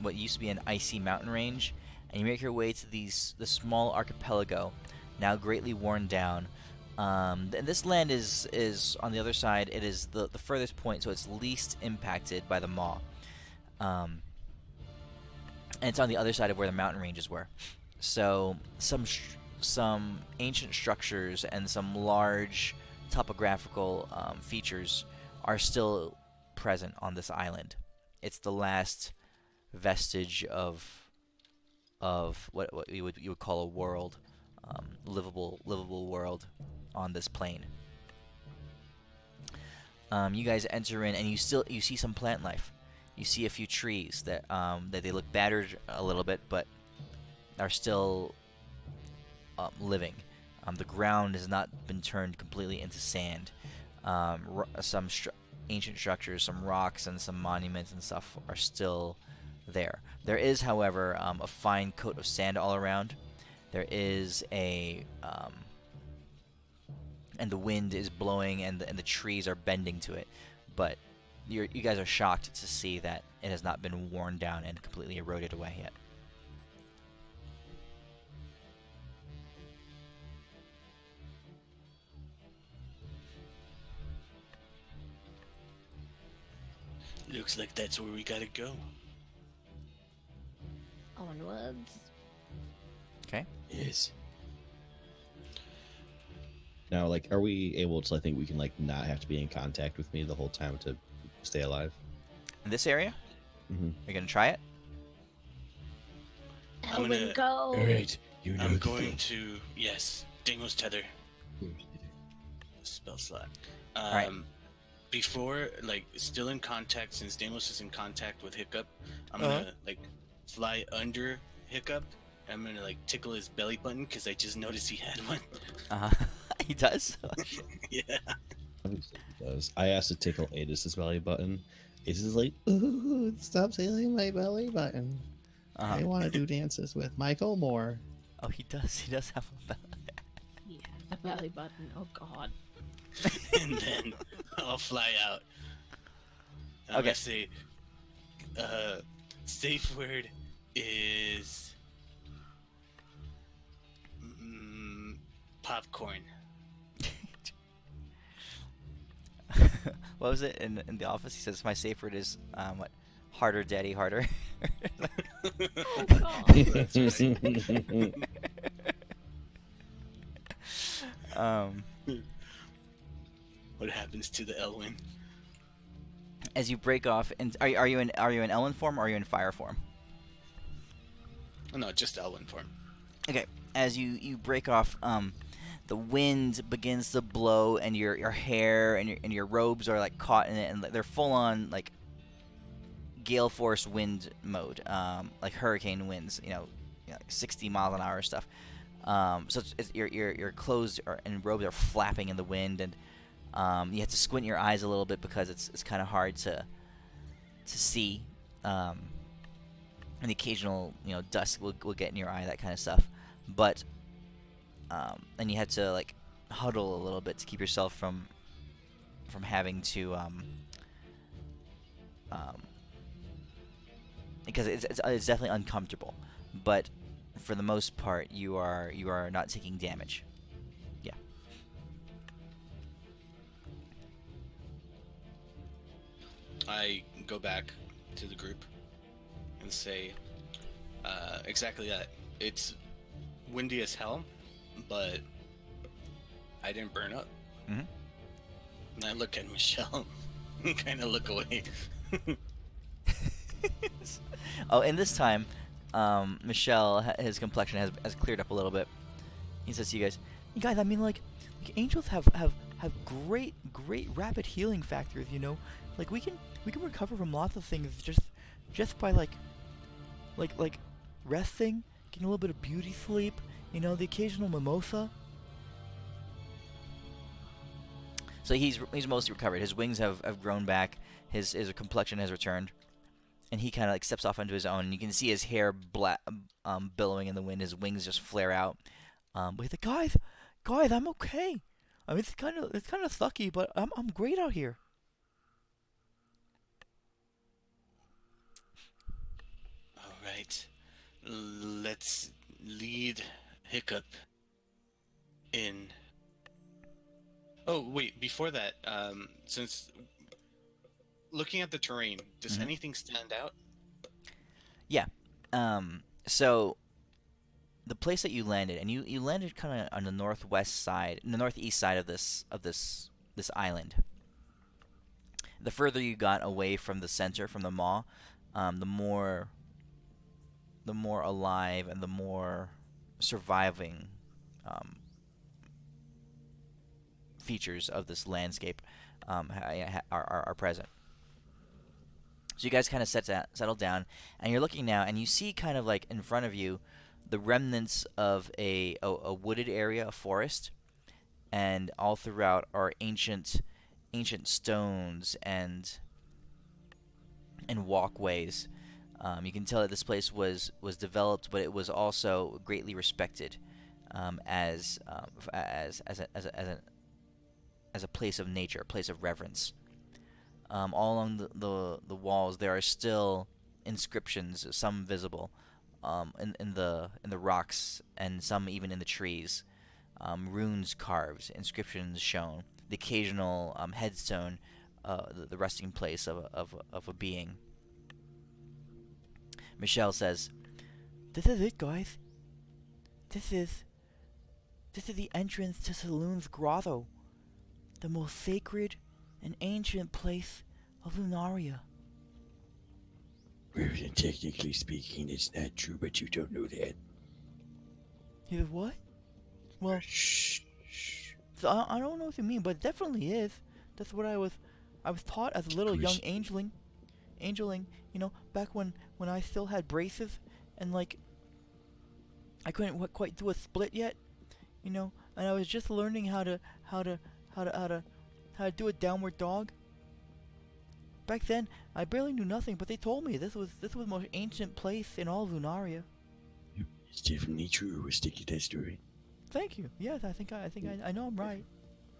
what used to be an icy mountain range, and you make your way to this small archipelago, now greatly worn down, This land is on the other side. It is the furthest point, so it's least impacted by the maw. And it's on the other side of where the mountain ranges were. So some ancient structures and some large topographical features are still present on this island. It's the last vestige of what you would call a world, livable world on this plane. You guys enter in, and you see some plant life. You see a few trees that they look battered a little bit, but are still living. The ground has not been turned completely into sand. Some ancient structures, some rocks, and some monuments and stuff are still there. There is, however, a fine coat of sand all around. There is and the wind is blowing, and the trees are bending to it. But you guys are shocked to see that it has not been worn down and completely eroded away yet. Looks like that's where we gotta go. Onwards. Okay. Yes. Now, like, are we able to? I think we can like not have to be in contact with me the whole time to stay alive. In this area, Mm-hmm. you're gonna try it. I'm Elwin, gonna- go. All right. You know I'm the going thing. to Dingle's tether spell slot. Alright. Before, like, still in contact, since Damos is in contact with Hiccup, I'm Uh-huh. gonna like fly under Hiccup. I'm gonna like tickle his belly button because I just noticed he had one. He does. Yeah. Obviously he does. I asked to tickle Adis's belly button. Adis is like, ooh, stop tickling my belly button. I want to do dances with Michael Moore. Oh, he does. He does have a belly. Yeah, the belly button. Oh God. And then I'll fly out. I'm Okay. gonna say, safe word is popcorn. What was it in the office? He says my safe word is what? Harder, daddy, harder. Oh God. That's um, What happens to the Elwyn? as you break off, and are you in Ellen form or are you in fire form? Oh, no, just Elwyn form. Okay, as you break off, the wind begins to blow, and your hair and your robes are like caught in it, and they're full on like gale force wind mode, like hurricane winds, like 60 miles an hour stuff. So your clothes and robes are flapping in the wind, and you have to squint your eyes a little bit because it's kind of hard to see. And the occasional dust will get in your eye, that kind of stuff. But and you had to like huddle a little bit to keep yourself from having to because it's definitely uncomfortable. But for the most part, you are not taking damage. Yeah. I go back to the group and say exactly that. It's windy as hell, but I didn't burn up. Mhm. And I look at Michelle and kind of look away. Oh, and this time, Michelle, his complexion has cleared up a little bit. He says to you guys, I mean, like angels have great rapid healing factors, like we can recover from lots of things just by like resting, getting a little bit of beauty sleep, the occasional mimosa. So he's mostly recovered. His wings have grown back. His complexion has returned, and he kind of like steps off onto his own. And you can see his hair billowing in the wind. His wings just flare out. But he's like, guys, I'm okay. I mean, it's kind of sucky, but I'm great out here. All right, let's lead Hiccup in Oh, wait, before that, since looking at the terrain, does Mhm. anything stand out? Yeah. So the place that you landed, and you landed kind of on the northwest side, the northeast side of this island. The further you got away from the center, from the maw, the more alive and the more surviving um, features of this landscape are present. So you guys kind of settle down, and you're looking now, and you see kind of like in front of you the remnants of a wooded area, a forest, and all throughout are ancient stones and walkways. You can tell that this place was developed, but it was also greatly respected as a place of nature, a place of reverence. All along the walls, there are still inscriptions, some visible in the rocks, and some even in the trees. Runes carved, inscriptions shown, the occasional headstone, the resting place of a being. Michelle says, "This is it, guys. This is this is the entrance to Selune's grotto, the most sacred and ancient place of Lunaria." Well, technically speaking, it's not true, but you don't know that. He says, "What?" Well, Shh. Shh. so I don't know what you mean, but it definitely is. That's what I was taught as a little young Course. angeling. Back when I still had braces and like I couldn't quite do a split yet. And I was just learning how to do a downward dog. Back then, I barely knew nothing, but they told me this was the most ancient place in all of Lunaria. It's definitely true. We'll stick to that story. Thank you. Yes, I know I'm right.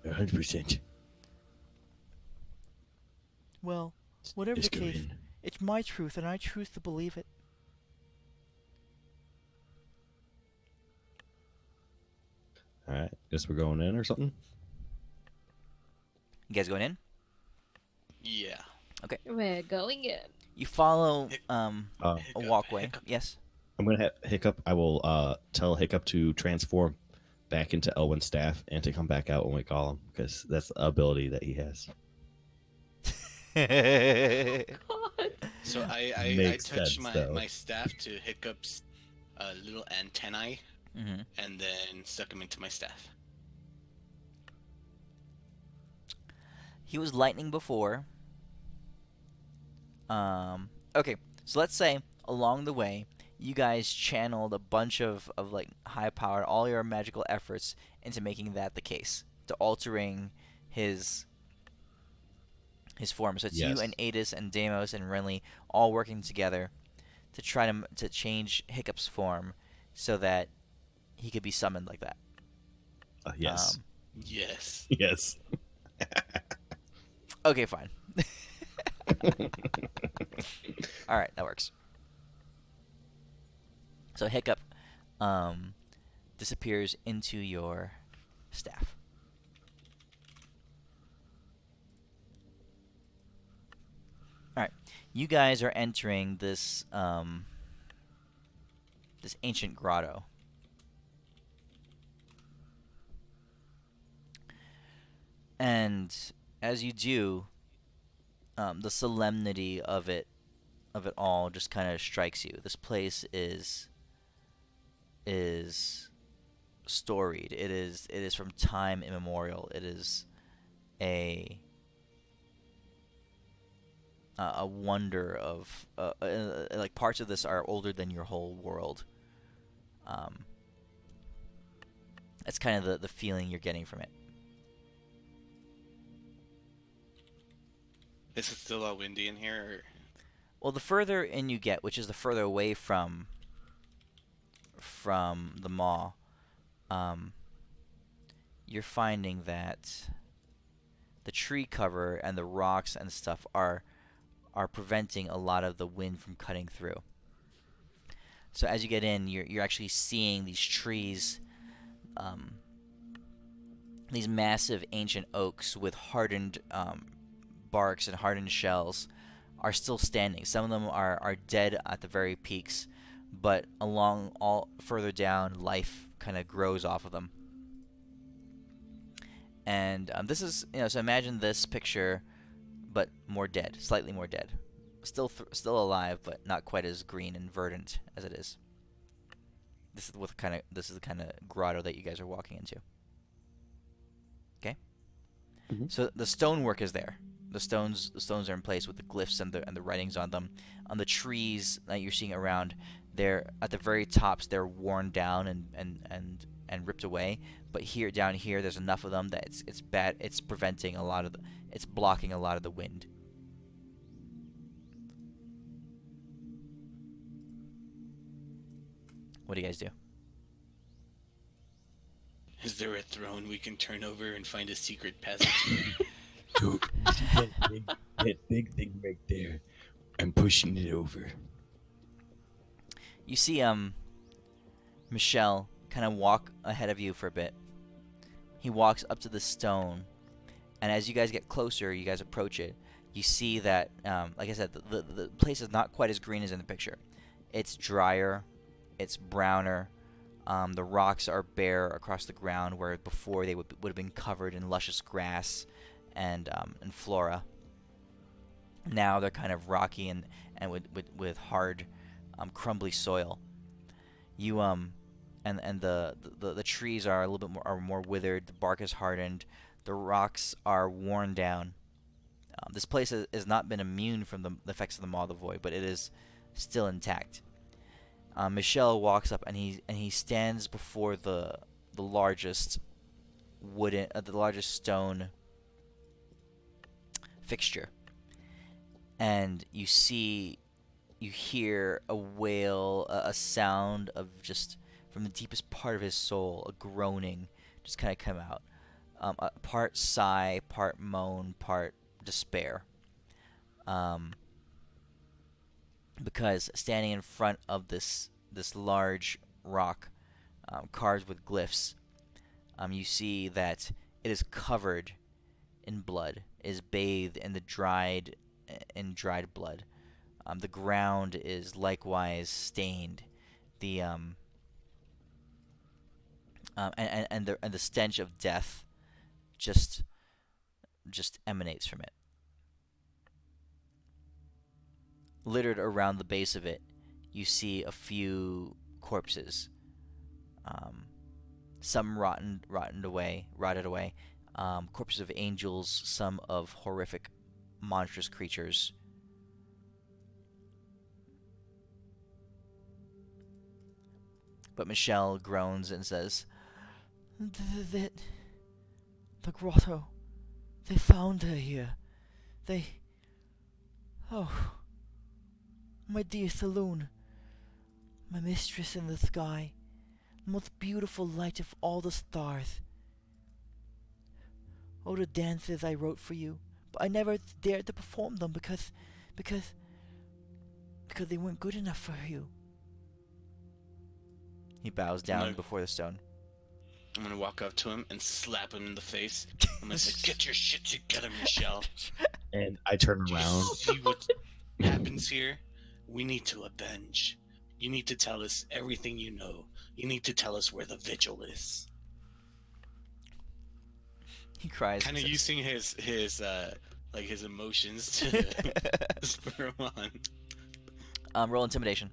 100%. Well, whatever Let's the go case, in. it's my truth, and I choose to believe it. All right, guess we're going in or something. You guys going in? Yeah. We're going in. You follow a Hiccup, walkway. hiccup. Yes. I'm gonna have Hiccup. I will tell Hiccup to transform back into Elwin's staff and to come back out when we call him, because that's the ability that he has. God. So I Makes touched sense, though. my staff to Hiccup's little antennae, Mhm. and then stuck him into my staff. He was lightning before. Okay, so let's say along the way, you guys channeled a bunch of like high powered all your magical efforts into making that the case, to altering his form. So it's you Yes. and Adis and Deimos and Renly all working together to try to change Hiccup's form so that he could be summoned like that. Yes. Yes. Yes. Okay, fine. All right, that works. So Hiccup disappears into your staff. All right, you guys are entering this this ancient grotto. And as you do, the solemnity of it all just kind of strikes you. This place is storied. It is from time immemorial. It is a wonder of like parts of this are older than your whole world. That's kind of the feeling you're getting from it. Is it still all windy in here? Or... Well, the further in you get, which is the further away from the maw, you're finding that the tree cover and the rocks and stuff are preventing a lot of the wind from cutting through. So as you get in, you're actually seeing these trees these massive ancient oaks with hardened barks and hardened shells are still standing. Some of them are dead at the very peaks, but along all further down, life kind of grows off of them. And this is, so imagine this picture, but more dead, slightly more dead. Still alive, but not quite as green and verdant as it is. This is the kind of grotto that you guys are walking into. Okay. Mhm. So the stonework is there. The stones are in place with the glyphs and the writings on them. On the trees that you're seeing around, they're at the very tops. They're worn down and ripped away. But down here, there's enough of them that it's bad. It's preventing it's blocking a lot of the wind. What do you guys do? Is there a throne we can turn over and find a secret passage? Dude, that big thing right there. I'm pushing it over. You see Michelle kind of walk ahead of you for a bit. He walks up to the stone, and as you guys get closer, you guys approach it. You see that, like I said, the place is not quite as green as in the picture. It's drier, it's browner. The rocks are bare across the ground, where before they would have been covered in luscious grass and flora. Now they're kind of rocky and with hard, crumbly soil. You and the trees are a little bit more withered. The bark is hardened. The rocks are worn down. This place has not been immune from the effects of the Maw of the Void, but it is still intact. Michelle walks up and he stands before the largest the largest stone fixture, and you hear a wail, a sound of just from the deepest part of his soul, a groaning, just kind of come out, part sigh, part moan, part despair. Because standing in front of this large rock, carved with glyphs, you see that it is covered in blood, is bathed in dried blood. The ground is likewise stained. The and the stench of death just emanates from it. Littered around the base of it, you see a few corpses. Some rotted away. Corpses of angels, some of horrific, monstrous creatures. But Michelle groans and says, "The grotto. They found her here. Oh, my dear Selune, my mistress in the sky, the most beautiful light of all the stars. Oh, the dances I wrote for you, but I never dared to perform them because they weren't good enough for you." He bows down before the stone. I'm gonna walk up to him and slap him in the face. I'm gonna say, "Get your shit together, Michelle. And I turn Do you around. see what happens here? We need to avenge. You need to tell us everything you know. You need to tell us where the vigil is." He cries. Kind of using his emotions to spur him on. Roll intimidation.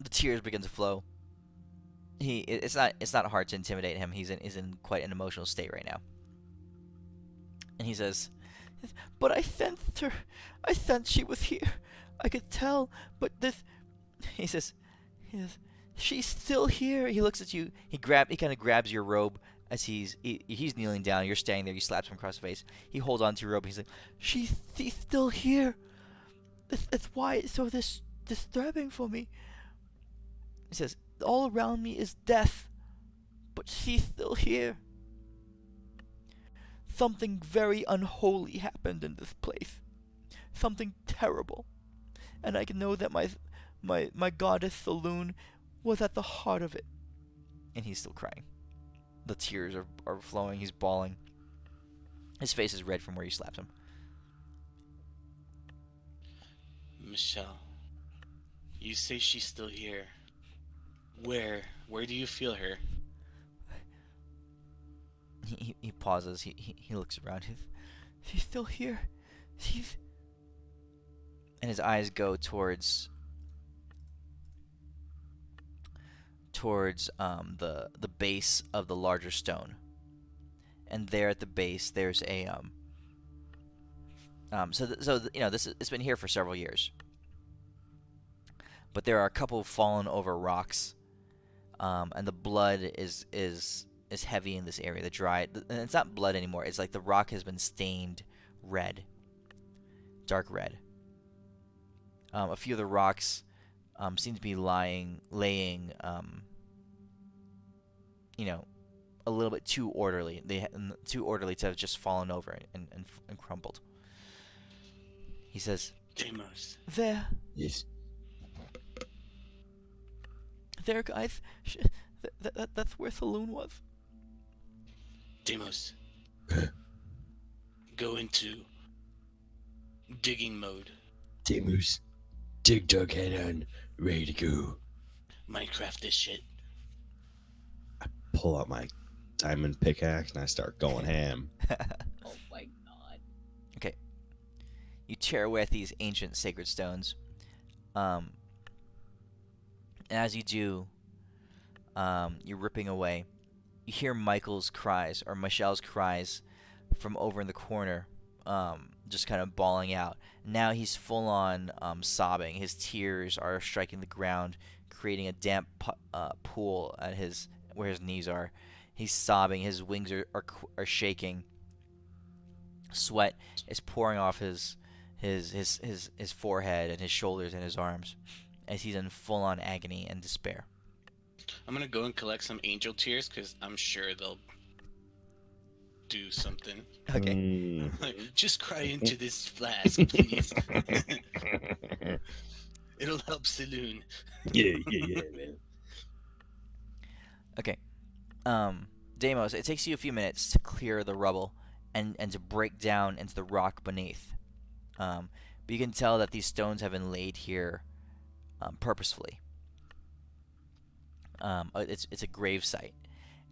The tears begin to flow. It's not hard to intimidate him. He's in quite an emotional state right now. And he says, "But I sensed her. I sensed she was here. I could tell, but this..." He says, "She's still here." He looks at you. He kind of grabs your robe as he's kneeling down. You're standing there. You slap him across the face. He holds on to your robe. He's like, she's still here. That's why it's so disturbing for me." He says, "All around me is death, but she's still here. Something very unholy happened in this place. Something terrible. And I know that my goddess Selune was at the heart of it. And he's still crying. The tears are flowing. He's bawling. His face is red from where you slapped him. Michelle, you say she's still here. Where do you feel her? He pauses. He looks around. She's still here. And his eyes go towards the base of the larger stone. And there at the base, there's a it's been here for several years. But there are a couple fallen over rocks, and the blood is heavy in this area. And it's not blood anymore. It's like the rock has been stained red, dark red. A few of the rocks seem to be laying, a little bit too orderly. Too orderly to have just fallen over and crumbled. He says, Deimos. There, Yes. guys. That's where Selune was. Deimos. Go into digging mode. Deimos, dig dug head on, ready to go. Minecraft this shit. Pull out my diamond pickaxe and I start going ham. Oh my god. Okay. You tear away at these ancient sacred stones. And as you do, you're ripping away. You hear Michael's cries, or Michelle's cries, from over in the corner, just kind of bawling out. Now he's full on sobbing. His tears are striking the ground, creating a damp pool at where his knees are. He's sobbing. His wings are shaking. Sweat is pouring off his forehead and his shoulders and his arms, as he's in full on agony and despair. I'm gonna go and collect some angel tears because I'm sure they'll do something. Okay. Just cry into this flask, please. It'll help Selune. Yeah, man. Okay. Deimos, it takes you a few minutes to clear the rubble and to break down into the rock beneath. But you can tell that these stones have been laid here purposefully. It's a grave site.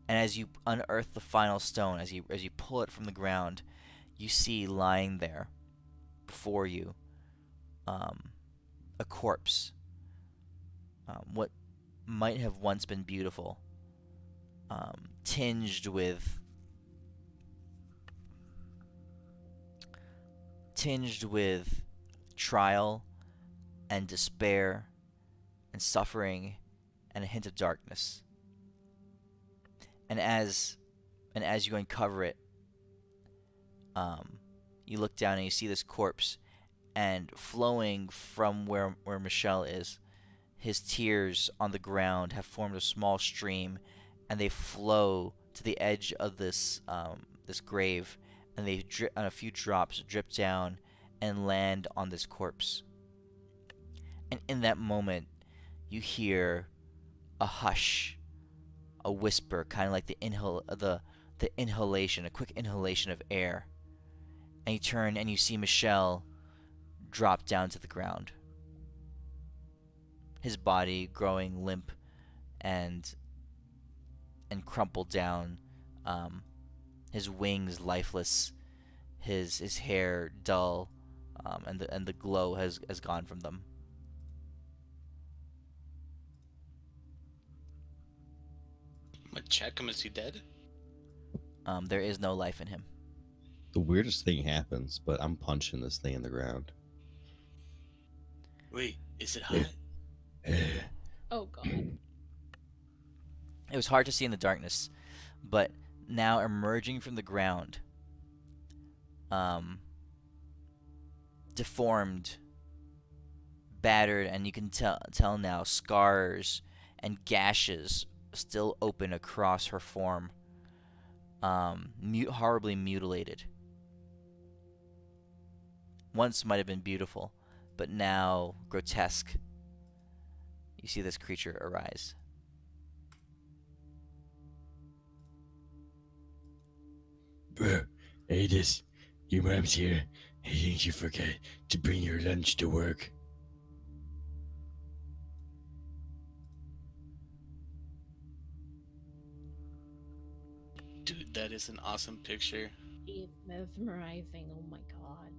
And as you unearth the final stone, as you pull it from the ground, you see lying there before you a corpse. What might have once been beautiful, tinged with trial and despair and suffering and a hint of darkness. And as you uncover it, you look down and you see this corpse, and flowing from where Michelle is, his tears on the ground have formed a small stream, and they flow to the edge of this grave, and a few drops drip down and land on this corpse. And in that moment, you hear a hush, a whisper, kind of like the inhalation, a quick inhalation of air. And you turn and you see Michelle drop down to the ground. His body growing limp and crumpled down, his wings lifeless, his hair dull, and the glow has gone from them. I'm gonna check him. Is he dead? There is no life in him. The weirdest thing happens, but I'm punching this thing in the ground. Wait, is it hot? Oh god. It was hard to see in the darkness, but now emerging from the ground, deformed, battered, and you can tell now scars and gashes still open across her form, horribly mutilated. Once might have been beautiful, but now grotesque. You see this creature arise. Bro, Adis, your mom's here. I think you forgot to bring your lunch to work. Dude, that is an awesome picture. It's mesmerizing. Oh my god.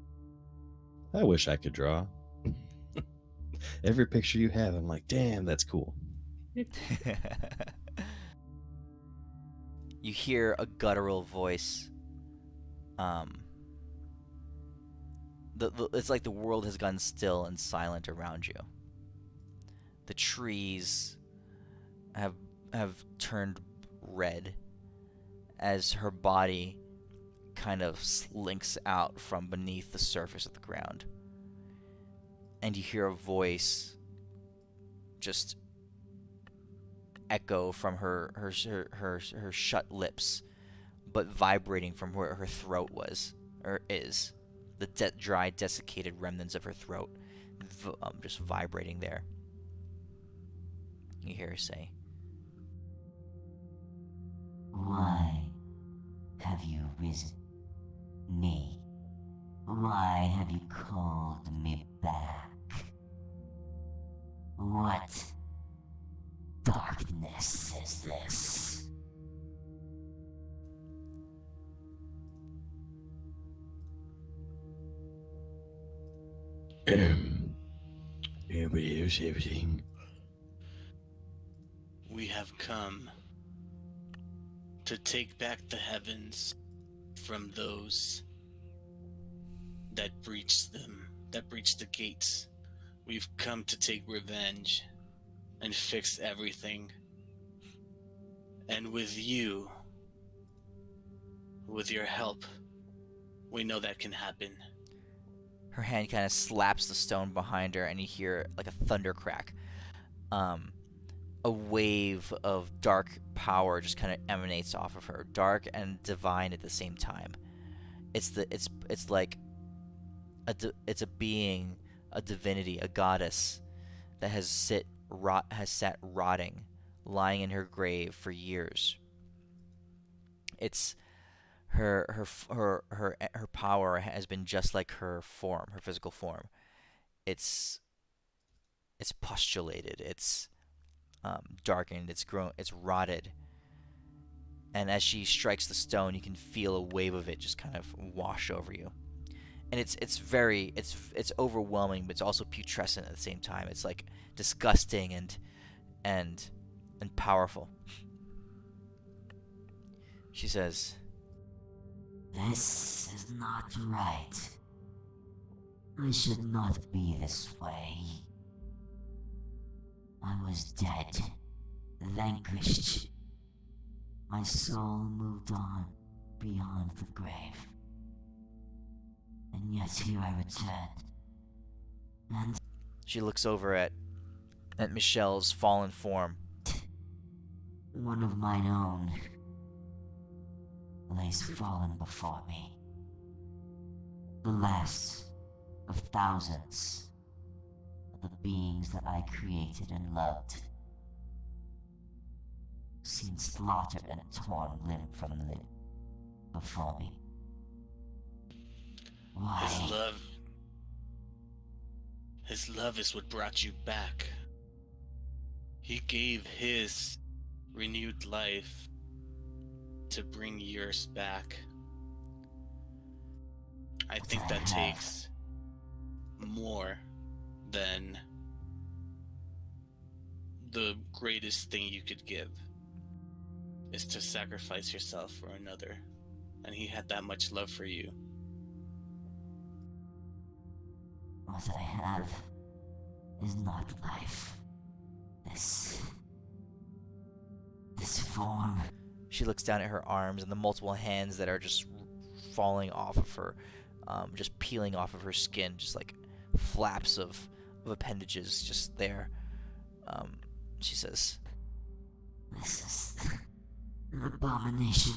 I wish I could draw. Every picture you have, I'm like, damn, that's cool. You hear a guttural voice. It's like the world has gone still and silent around you. The trees have turned red as her body kind of slinks out from beneath the surface of the ground. And you hear a voice just echo from her shut lips, but vibrating from where her throat was, or is. The dry, desiccated remnants of her throat just vibrating there. You hear her say, "Why have you risen? Me? Why have you called me back? What darkness is this?" Everybody else, everything. We have come to take back the heavens from those that breached them, that breached the gates. We've come to take revenge and fix everything. And with you, with your help, we know that can happen. her hand kind of slaps the stone behind her, and you hear like a thunder crack. A wave of dark power just kind of emanates off of her, dark and divine at the same time. It's like it's a being, a divinity, a goddess that has sat rotting, lying in her grave for years. It's her power has been just like her form, her physical form. It's postulated. It's darkened. It's grown. It's rotted. And as she strikes the stone, you can feel a wave of it just kind of wash over you. And it's overwhelming, but it's also putrescent at the same time. It's like disgusting and powerful. She says, "This is not right. I should not be this way. I was dead, vanquished. My soul moved on beyond the grave. And yet here I returned. And she looks over at Michelle's fallen form. one of mine own lays fallen before me. The last of thousands of the beings that I created and loved, seen slaughtered and torn limb from limb before me. Why? His love is what brought you back. He gave his renewed life to bring yours back. I think that takes more than the greatest thing you could give, is to sacrifice yourself for another. And he had that much love for you. What I have is not life. This form. She looks down at her arms and the multiple hands that are just falling off of her, just peeling off of her skin, just like flaps of appendages just there. She says, This is an abomination.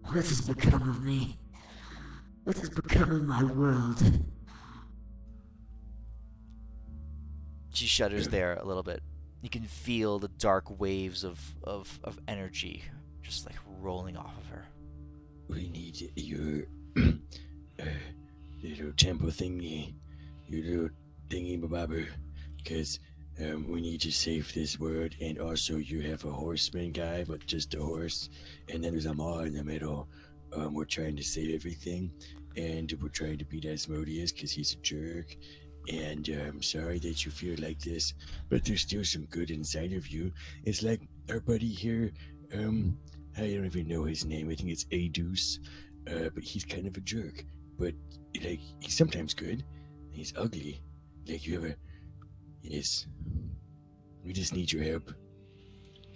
What has become of me? What has become of my world? She shudders there a little bit. You can feel the dark waves of energy just like rolling off of her. We need your little temple thingy, your little thingy bobber, because we need to save this world. And also, you have a horseman guy, but just a horse, and then there's a maw in the middle. We're trying to save everything, and we're trying to beat Asmodeus because he's a jerk. And I'm sorry that you feel like this, but there's still some good inside of you. It's like our buddy here. I don't even know his name. I think it's Adus. But he's kind of a jerk. But like he's sometimes good. He's ugly. Like you ever? Yes. We just need your help.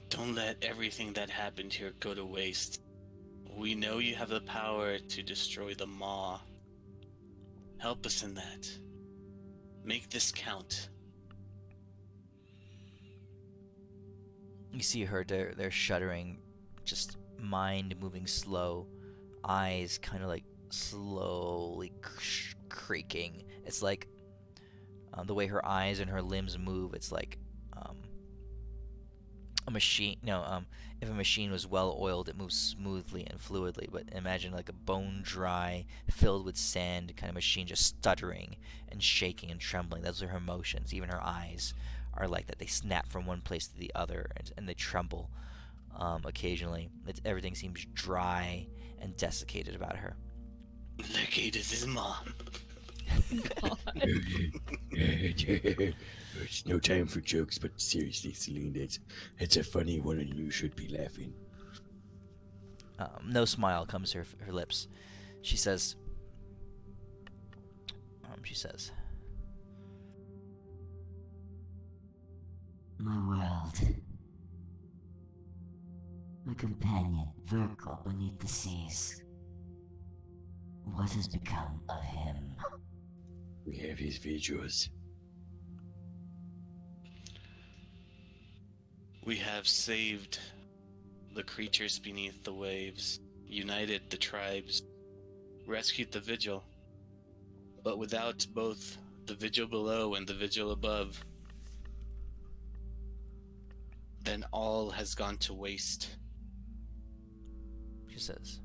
Don't let everything that happened here go to waste. We know you have the power to destroy the Maw. Help us in that. Make this count. You see her, they're shuddering, just mind moving slow, eyes kind of like slowly creaking. It's like the way her eyes and her limbs move, it's like a machine. No, if a machine was well oiled, it moves smoothly and fluidly. But imagine like a bone dry, filled with sand kind of machine, just stuttering and shaking and trembling. Those are her motions. Even her eyes are like that. They snap from one place to the other, and they tremble occasionally. Everything seems dry and desiccated about her. Legate is his mom. It's no time for jokes, but seriously, Selune, it's a funny one, and you should be laughing. No smile comes to her lips. She says, My world. My companion, Virgil beneath the seas. What has become of him? We have his vigils. We have saved the creatures beneath the waves, united the tribes, rescued the vigil. But without both the vigil below and the vigil above, then all has gone to waste. she says,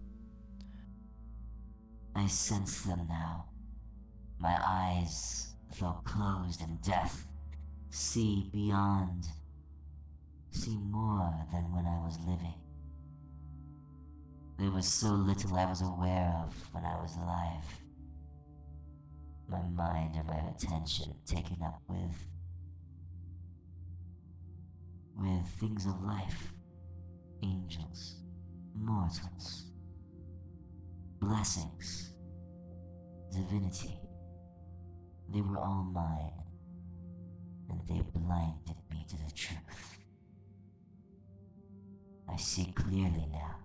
I sense them now. My eyes, though closed in death, see beyond. See more than when I was living. There was so little I was aware of when I was alive. My mind and my attention taken up with things of life, angels, mortals, blessings, divinity. They were all mine, and they blinded me to the truth. I see clearly now.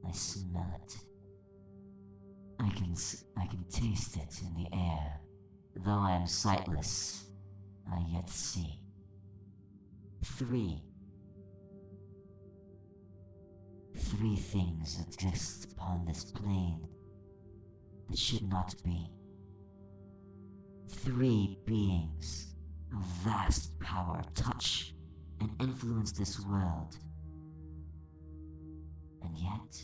I smell it. I can taste it in the air. Though I am sightless, I yet see. 3 things exist upon this plane that should not be. 3 beings of vast power touch and influence this world. And yet...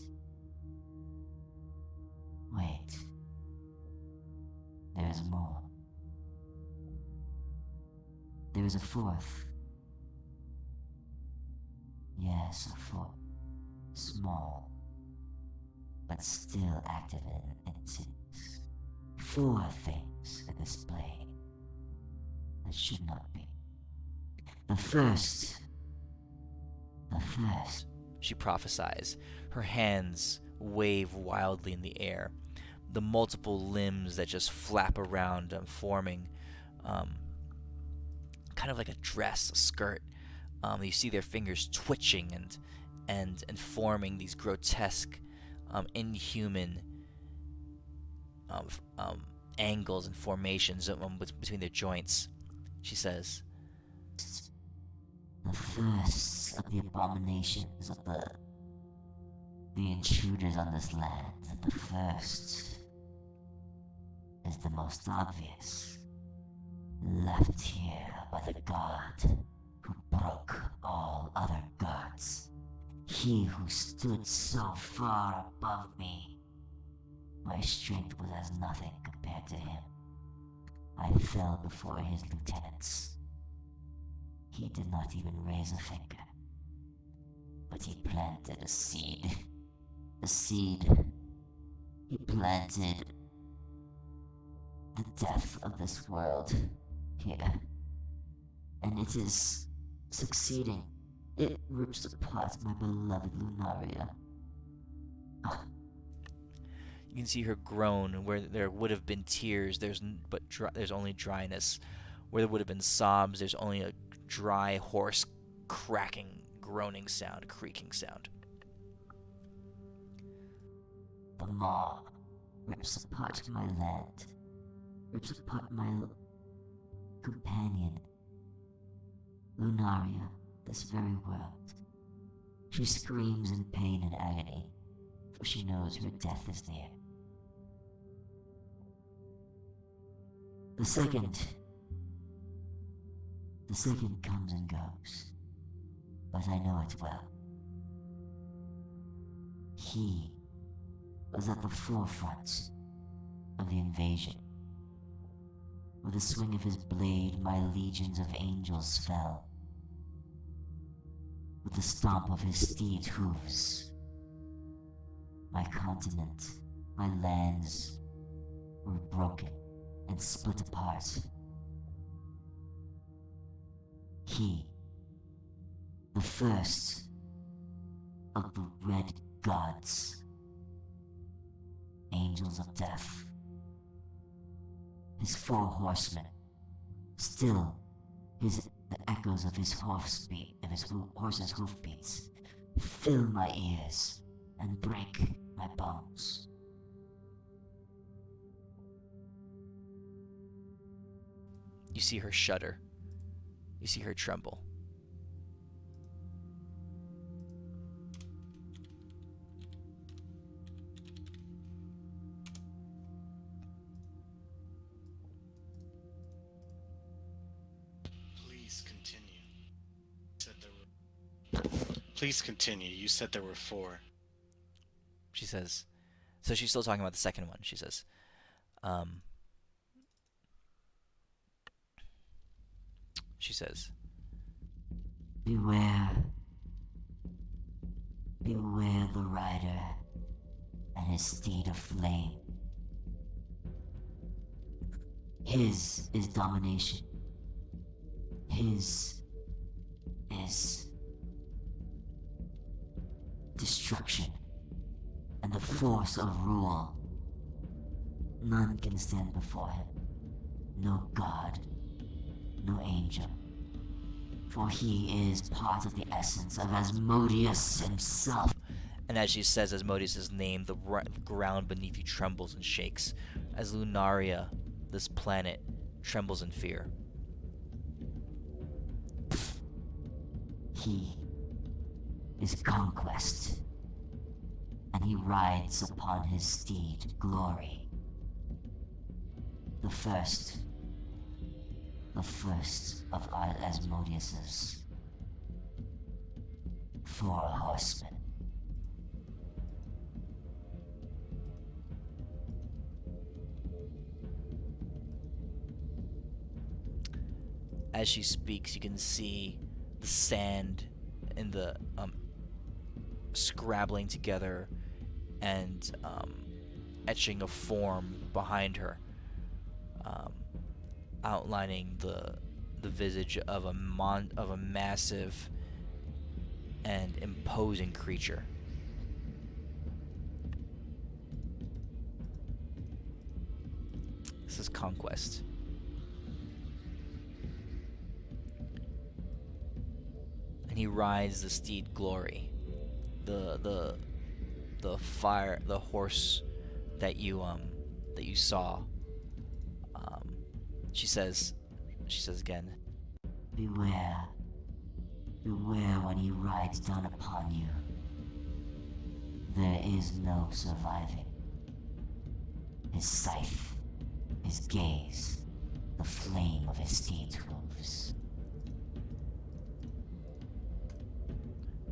Wait. There's more. There's a 4th. Yes, a 4th. Small, but still active in things. 4 things in this plane that should not be. The first. she prophesies. Her hands wave wildly in the air. The multiple limbs that just flap around, forming kind of like a dress, a skirt. You see their fingers twitching and forming these grotesque, inhuman angles and formations between their joints. She says, The first of the abominations of the intruders on this land. The first is the most obvious. left here by the god who broke all other gods. He who stood so far above me. My strength was as nothing compared to him. I fell before his lieutenants. He did not even raise a finger. But he planted a seed. A seed. He planted the death of this world here. And it is succeeding. It rips apart my beloved Lunaria. You can see her groan where there would have been tears. There's only dryness. Where there would have been sobs, there's only a dry, hoarse, cracking, groaning sound, creaking sound. The maw rips apart my land, rips apart my companion, Lunaria, this very world. She screams in pain and agony, for she knows her death is near. The second comes and goes, but I know it well. He was at the forefront of the invasion. With a swing of his blade, my legions of angels fell. With the stomp of his steed's hooves, my continent, my lands were broken and split apart. He, the first of the red gods, angels of death, his 4 horsemen, still the echoes of his horse's hoofbeats fill my ears and break my bones. You see her shudder. You see her tremble. Please continue. Please continue. You said there were 4. She says, so she's still talking about the second one. She says, Beware. Beware the rider and his steed of flame. His is domination. His is destruction and the force of rule. None can stand before him. No god, no angel. For he is part of the essence of Asmodeus himself. and as she says Asmodeus' name, the ground beneath you trembles and shakes, as Lunaria, this planet, trembles in fear. He is conquest, and he rides upon his steed, Glory. The first of Asmodeus's 4 horsemen. As she speaks, you can see the sand and the scrabbling together and etching a form behind her, outlining the visage of a massive and imposing creature. This is Conquest. And he rides the steed Glory, the horse that you saw. She says again, Beware when he rides down upon you. There is no surviving. His scythe, his gaze, the flame of his steed's hooves.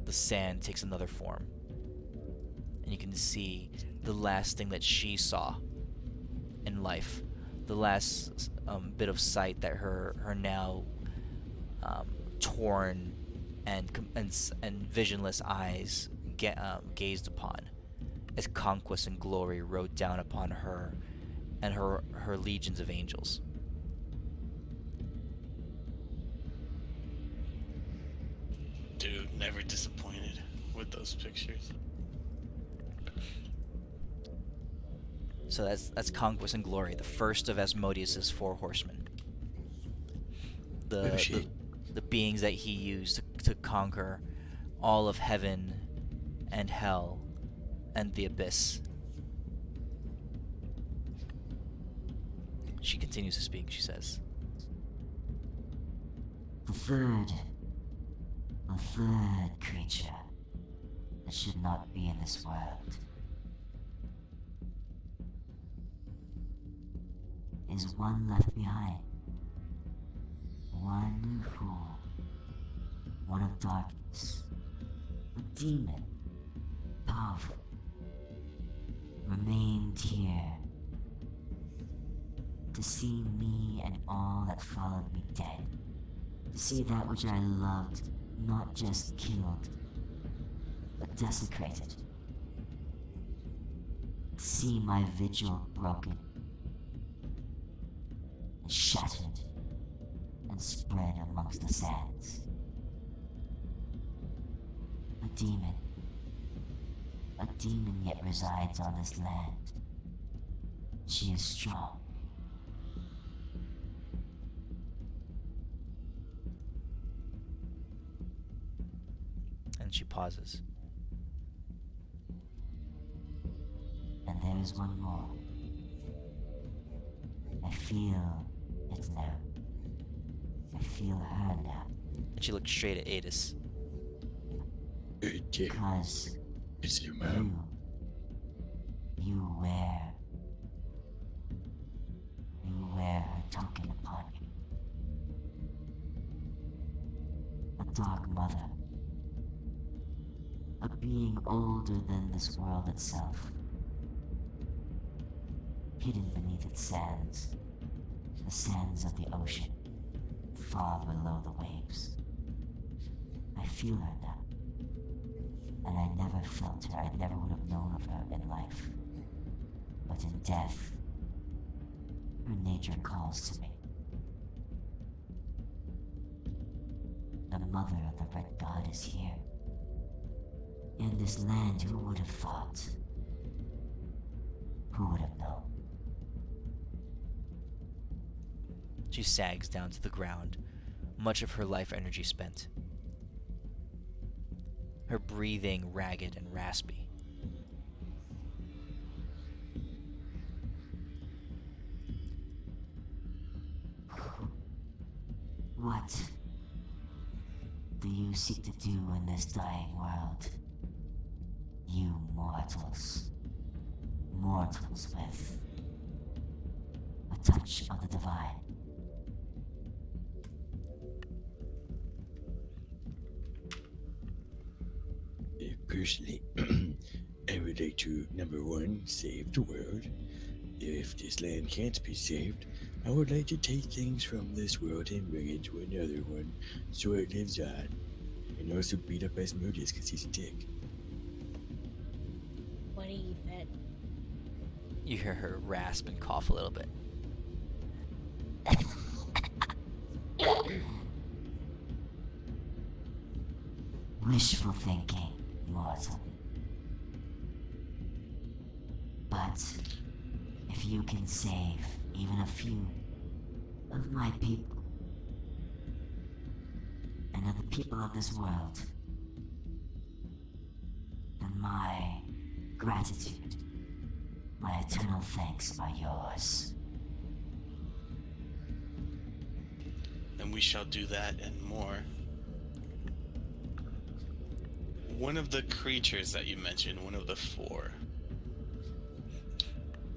The sand takes another form, and you can see the last thing that she saw in life, the last bit of sight that her now torn and visionless eyes gazed upon, as conquest and glory rode down upon her and her legions of angels. Dude, never disappointed with those pictures. So that's conquest and glory, the first of Asmodeus's 4 horsemen. Oh, shit. The beings that he used to conquer all of heaven and hell and the abyss. She continues to speak. She says, The third creature that should not be in this world is one left behind. One of darkness, a demon, powerful, remained here to see me and all that followed me dead, to see that which I loved not just killed, but desecrated, to see my vigil broken and shattered and spread amongst the sands. A demon yet resides on this land. She is strong. and she pauses. And there is one more. I feel it now. I feel her now. And she looks straight at Adis. Okay, Because it's your mom. you wear her token upon you. A dark mother. A being older than this world itself. Hidden beneath its sands. The sands of the ocean. Far below the waves. I feel her now. And I never felt her, I never would have known of her in life. But in death, her nature calls to me. The mother of the Red God is here. In this land, who would have thought? Who would have known? She sags down to the ground, much of her life energy spent. Her breathing ragged and raspy. What do you seek to do in this dying world? You mortals. Mortals with a touch of the divine. Personally, I would like to, number one, save the world. If this land can't be saved, I would like to take things from this world and bring it to another one so it lives on. And also beat up Asmodeus because he's a dick. What do you said? You hear her rasp and cough a little bit. Wishful thinking, mortal. But if you can save even a few of my people and of the people of this world, then my gratitude, my eternal thanks are yours. And we shall do that and more. One of the creatures that you mentioned, one of the 4.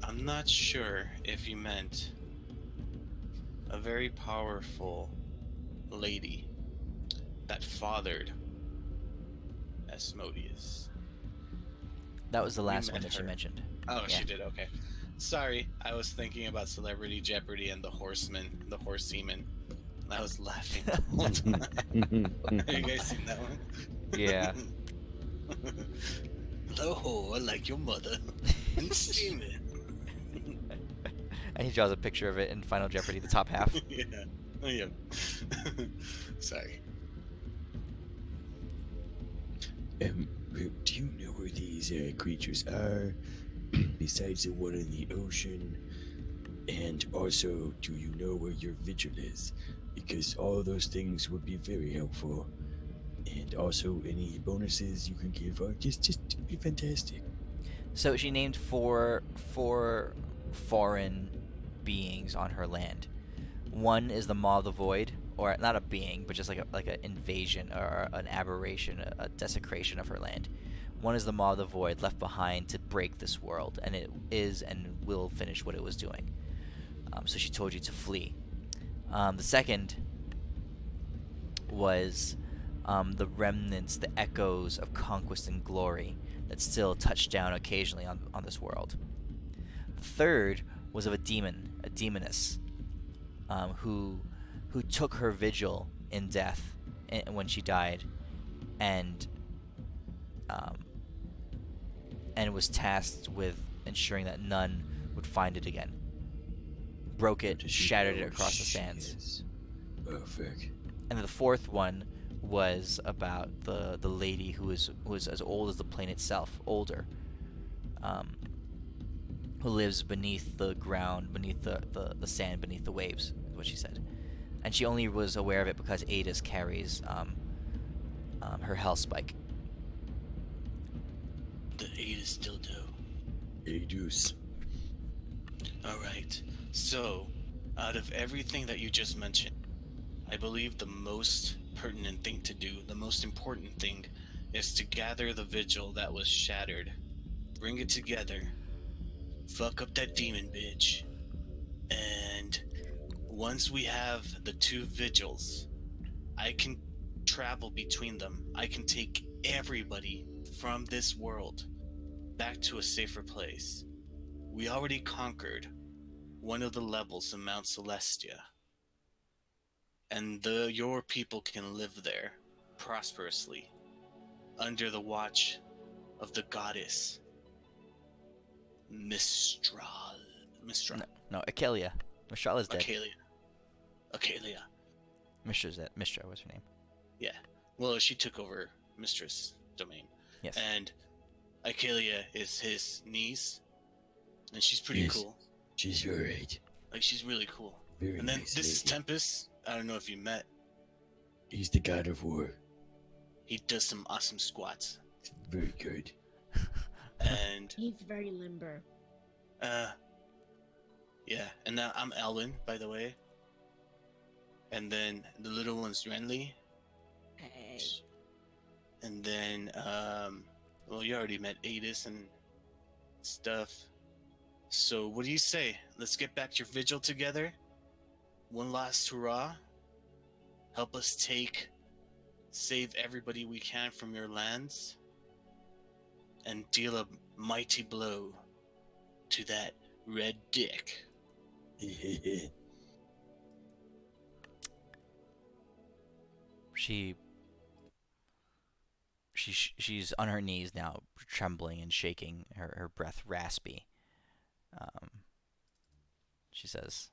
I'm not sure if you meant a very powerful lady that fathered Asmodeus. That was the We last one met that she her. mentioned. Oh, Yeah. she did. Okay. Sorry, I was thinking about Celebrity Jeopardy and the horseman, the horse seaman. I was laughing the whole time. Have you guys seen that one? Yeah. Hello, I like your mother. And seaman. And he draws a picture of it in Final Jeopardy, the top half. Yeah. Oh, yeah. Sorry. Do you know where these creatures are? Besides the one in the ocean? And also, do you know where your vigil is? Because all those things would be very helpful. And also, any bonuses you can give are just be fantastic. So she named four foreign beings on her land. One is the Maw of the Void, or not a being, but just like an invasion or an aberration, a desecration of her land. One is the Maw of the Void, left behind to break this world, and it is and will finish what it was doing. So she told you to flee. The second was the remnants, the echoes of conquest and glory that still touch down occasionally on this world. The third was of a demon, a demoness, who took her vigil in death when she died, and was tasked with ensuring that none would find it again. Broke it, shattered it across the sands. Perfect. And the fourth one was about the lady who was as old as the plane itself, older, who lives beneath the ground, beneath the sand, beneath the waves, is what she said. And she only was aware of it because Adis carries her hell spike. The 8 is still due. Adus. Alright. So, out of everything that you just mentioned, I believe the most pertinent thing to do, the most important thing, is to gather the vigil that was shattered, bring it together, fuck up that demon bitch, and once we have the two vigils, I can travel between them. I can take everybody from this world back to a safer place. We already conquered one of the levels in Mount Celestia, and your people can live there prosperously under the watch of the goddess Mistral. No, Akelia. Mistral is dead. Akelia. Mistra, what's her name? Yeah. Well, she took over Mistress domain. Yes. And Akelia is his niece, and she's pretty Yes. cool. She's alright. Like, she's really cool. Very And then nice this is lady. Tempest. I don't know if you met. He's the god of war. He does some awesome squats. Very good. And He's very limber. yeah. And now I'm Elwin, by the way. And then the little one's Renly. Hey. And then well, you already met Adis and stuff. So what do you say? Let's get back your vigil together. One last hurrah. Help us save everybody we can from your lands, and deal a mighty blow to that red dick. She's on her knees now, trembling and shaking, her breath raspy. She says,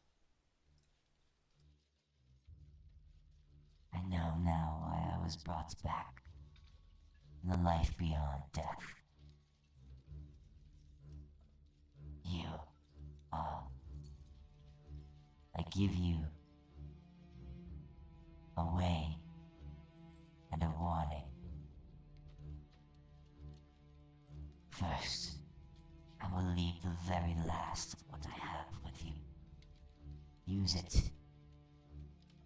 I know now why I was brought back. The life beyond death. You all. I give you a way and a warning. First, I will leave the very last of what I have with you. Use it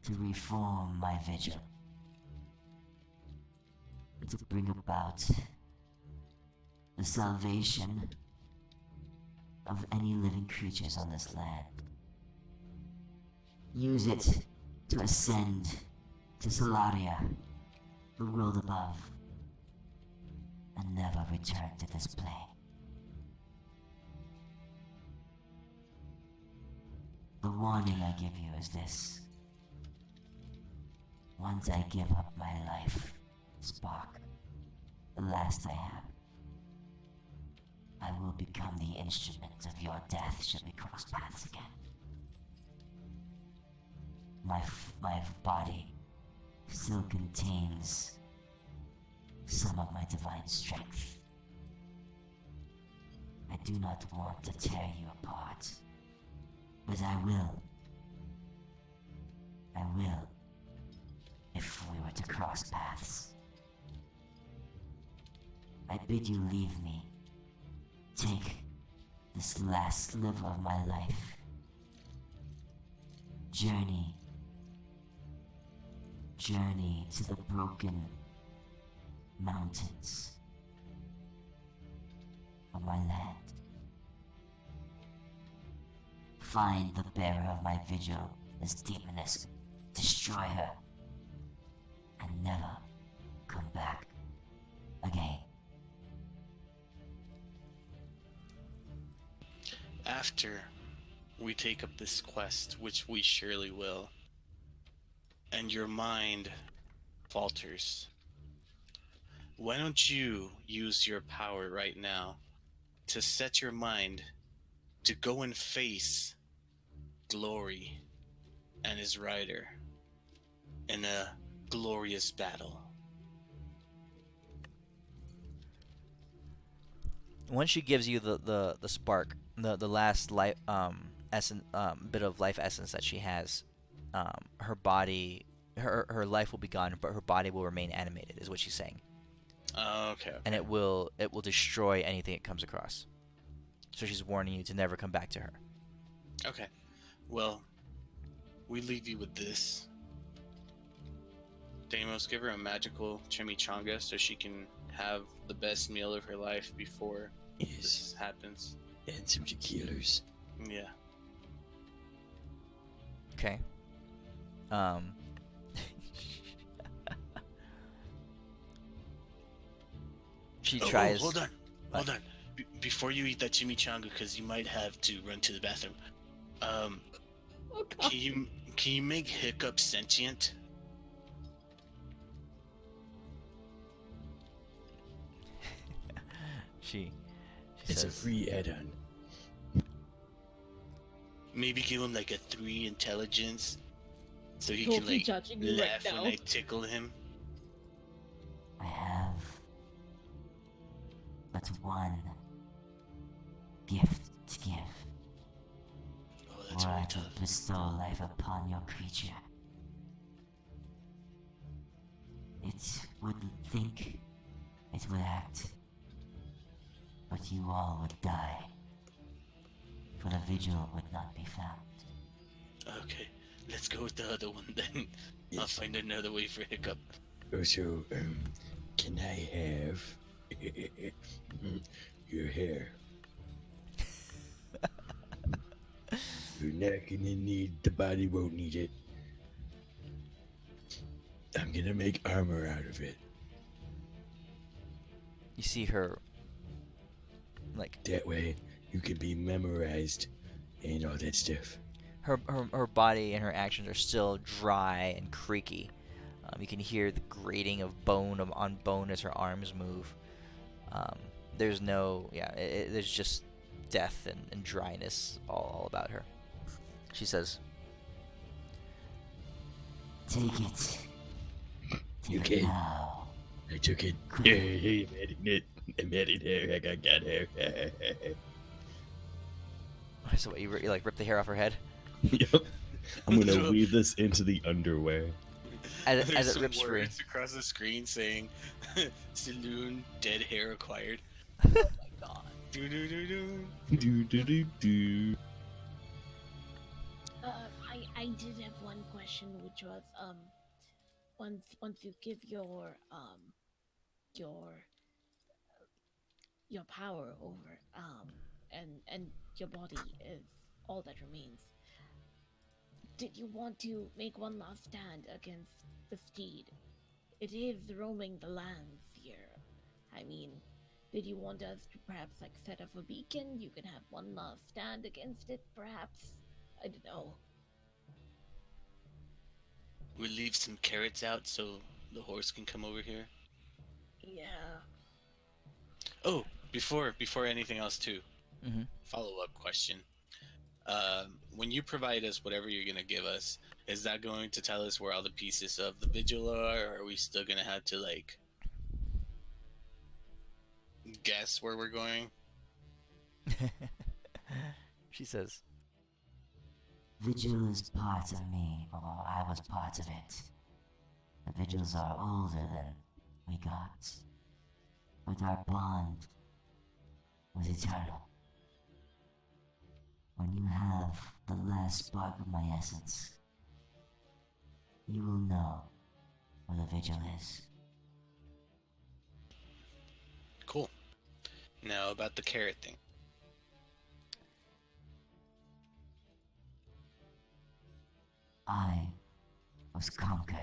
to reform my vigil. To bring about the salvation of any living creatures on this land. Use it to ascend to Solaria, the world above, and never return to this plane. The warning I give you is this. Once I give up my life, Spark, the last I have, I will become the instrument of your death should we cross paths again. My body still contains some of my divine strength. I do not want to tear you apart, but I will. I will, if we were to cross paths. I bid you leave me. Take this last sliver of my life. Journey to the broken mountains of my land. Find the bearer of my vigil, this demoness, destroy her, and never come back again. After we take up this quest, which we surely will, and your mind falters, why don't you use your power right now to set your mind to go and face Glory and his rider in a glorious battle? When she gives you the spark, the last life essence, bit of life essence that she has, her body, her life will be gone, but her body will remain animated, is what she's saying. Okay. And it will destroy anything it comes across. So she's warning you to never come back to her. Okay. Well, we leave you with this. Deimos, give her a magical chimichanga so she can have the best meal of her life before Yes. this happens. And some tequilas. Yeah. Okay. She tries. Hold on. What? Hold on. Before you eat that chimichanga, because you might have to run to the bathroom. Oh god. Can you make Hiccup sentient? She It's a says, free add-on. Maybe give him like a 3 intelligence, so he Don't can be like judging me laugh right when now. I tickle him. I have but one gift to give. Oh, that's Were I really to tough. bestow life upon your creature, it would think, it would act, but you all would die, for the vigil would not be found. Okay, let's go with the other one then. I'll Yes. find another way for Hiccup. Also, can I have your hair? You're not gonna need, the body won't need it. I'm gonna make armor out of it. you see her, like, That way, you can be memorized and all that stuff. her body and her actions are still dry and creaky. You can hear the grating of bone on bone as her arms move. There's no, there's just death and dryness all about her. She says, Take it. You Take it can. now. I took it. I'm adding it. I'm adding hair. I got hair. so what, you like rip the hair off her head? Yep. I'm gonna weave this into the underwear. As There's it some rips free. words across the screen saying, "Selune, dead hair acquired." Do do do do. Do do do do. I did have one question, which was once you give your power over and your body is all that remains. did you want to make one last stand against the steed? It is roaming the lands here. I mean, did you want us to perhaps like set up a beacon? You can have one last stand against it, perhaps. I don't know. We'll leave some carrots out so the horse can come over here. Yeah. Oh, before anything else too, Mm-hmm. follow-up question. When you provide us whatever you're gonna give us, is that going to tell us where all the pieces of the vigil are, or are we still gonna have to like guess where we're going? She says, Vigil is part of me, or I was part of it. The vigils are older than we got, but our bond was eternal. When you have the last spark of my essence, you will know where the vigil is. Cool. Now about the carrot thing. I was conquered.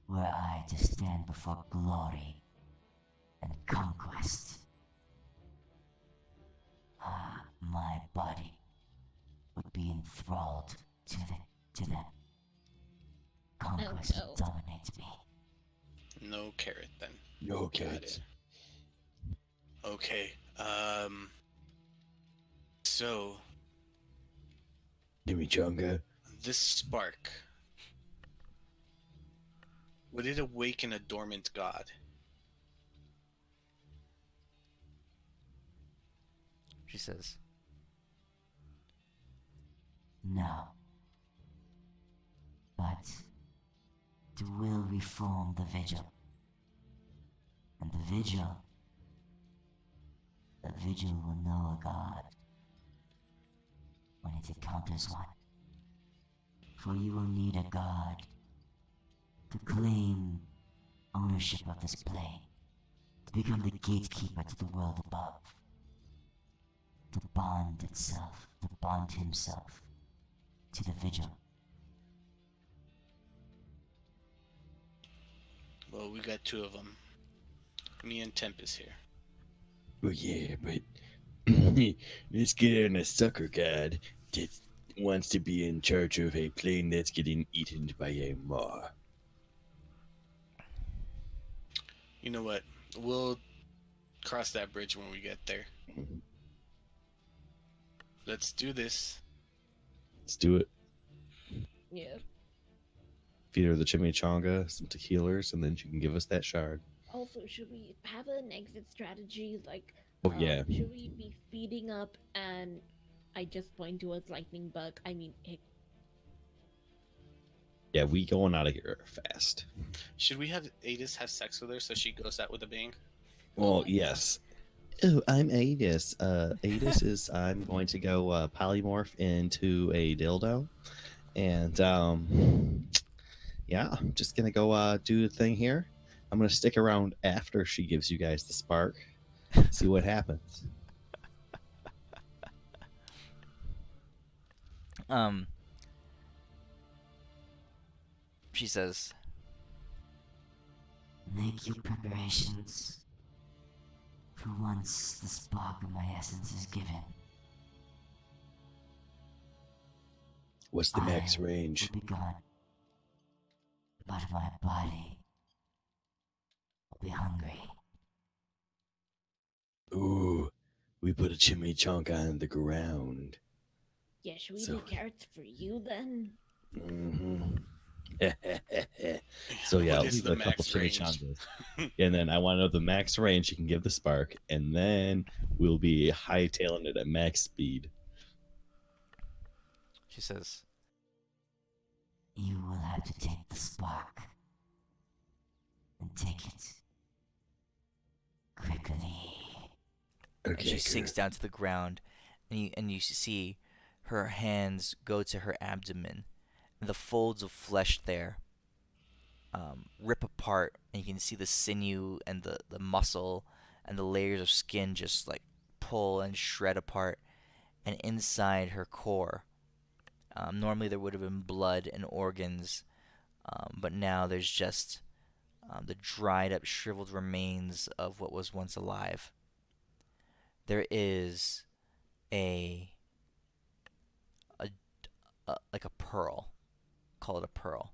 Were I to stand before glory and conquest, my body would be enthralled to them. Conquest no. would dominate me. No carrot then. No Got carrots. it. Okay. So Chimichanga. this spark, would it awaken a dormant god? she says, No. But it will reform the vigil. And the vigil will know a god when it encounters one. For you will need a god to claim ownership of this plane, to become the gatekeeper to the world above, to bond itself, to bond himself to the vigil. Well, we got two of them. Me and Tempest here. Well, yeah, but let's get on a sucker god that wants to be in charge of a plane that's getting eaten by a maw. You know what? We'll cross that bridge when we get there. Let's do this. Let's do it. Yeah. Feed her the chimichanga, some tequilas, and then she can give us that shard. Also, should we have an exit strategy? Like, Oh, yeah. should we be speeding up and I just point towards lightning bug? I mean, Yeah, we going out of here fast. Should we have Adis have sex with her so she goes out with a bang? Well, yes. Oh, I'm Adis. Adis is I'm going to go polymorph into a dildo, and yeah, I'm just gonna go do the thing here. I'm gonna stick around after she gives you guys the spark, see what happens. She says, Make your preparations for once the spark of my essence is given. What's the max range? Will be gone, but my body will be hungry. Ooh, we put a chimichanga on the ground. yeah, should we So- do carrots for you then? Mm-hmm. So yeah, What I'll is leave the a couple max range? chimichangas, and then I want to know the max range you can give the spark, and then we'll be hightailing it at max speed. she says, You will have to take the spark and take it quickly. and Okay, she sinks down to the ground, and you see her hands go to her abdomen, and the folds of flesh there rip apart, and you can see the sinew and the muscle and the layers of skin just like pull and shred apart, and inside her core, Normally there would have been blood and organs, but now there's just the dried up, shriveled remains of what was once alive. There is a, a, like a pearl. Call it a pearl.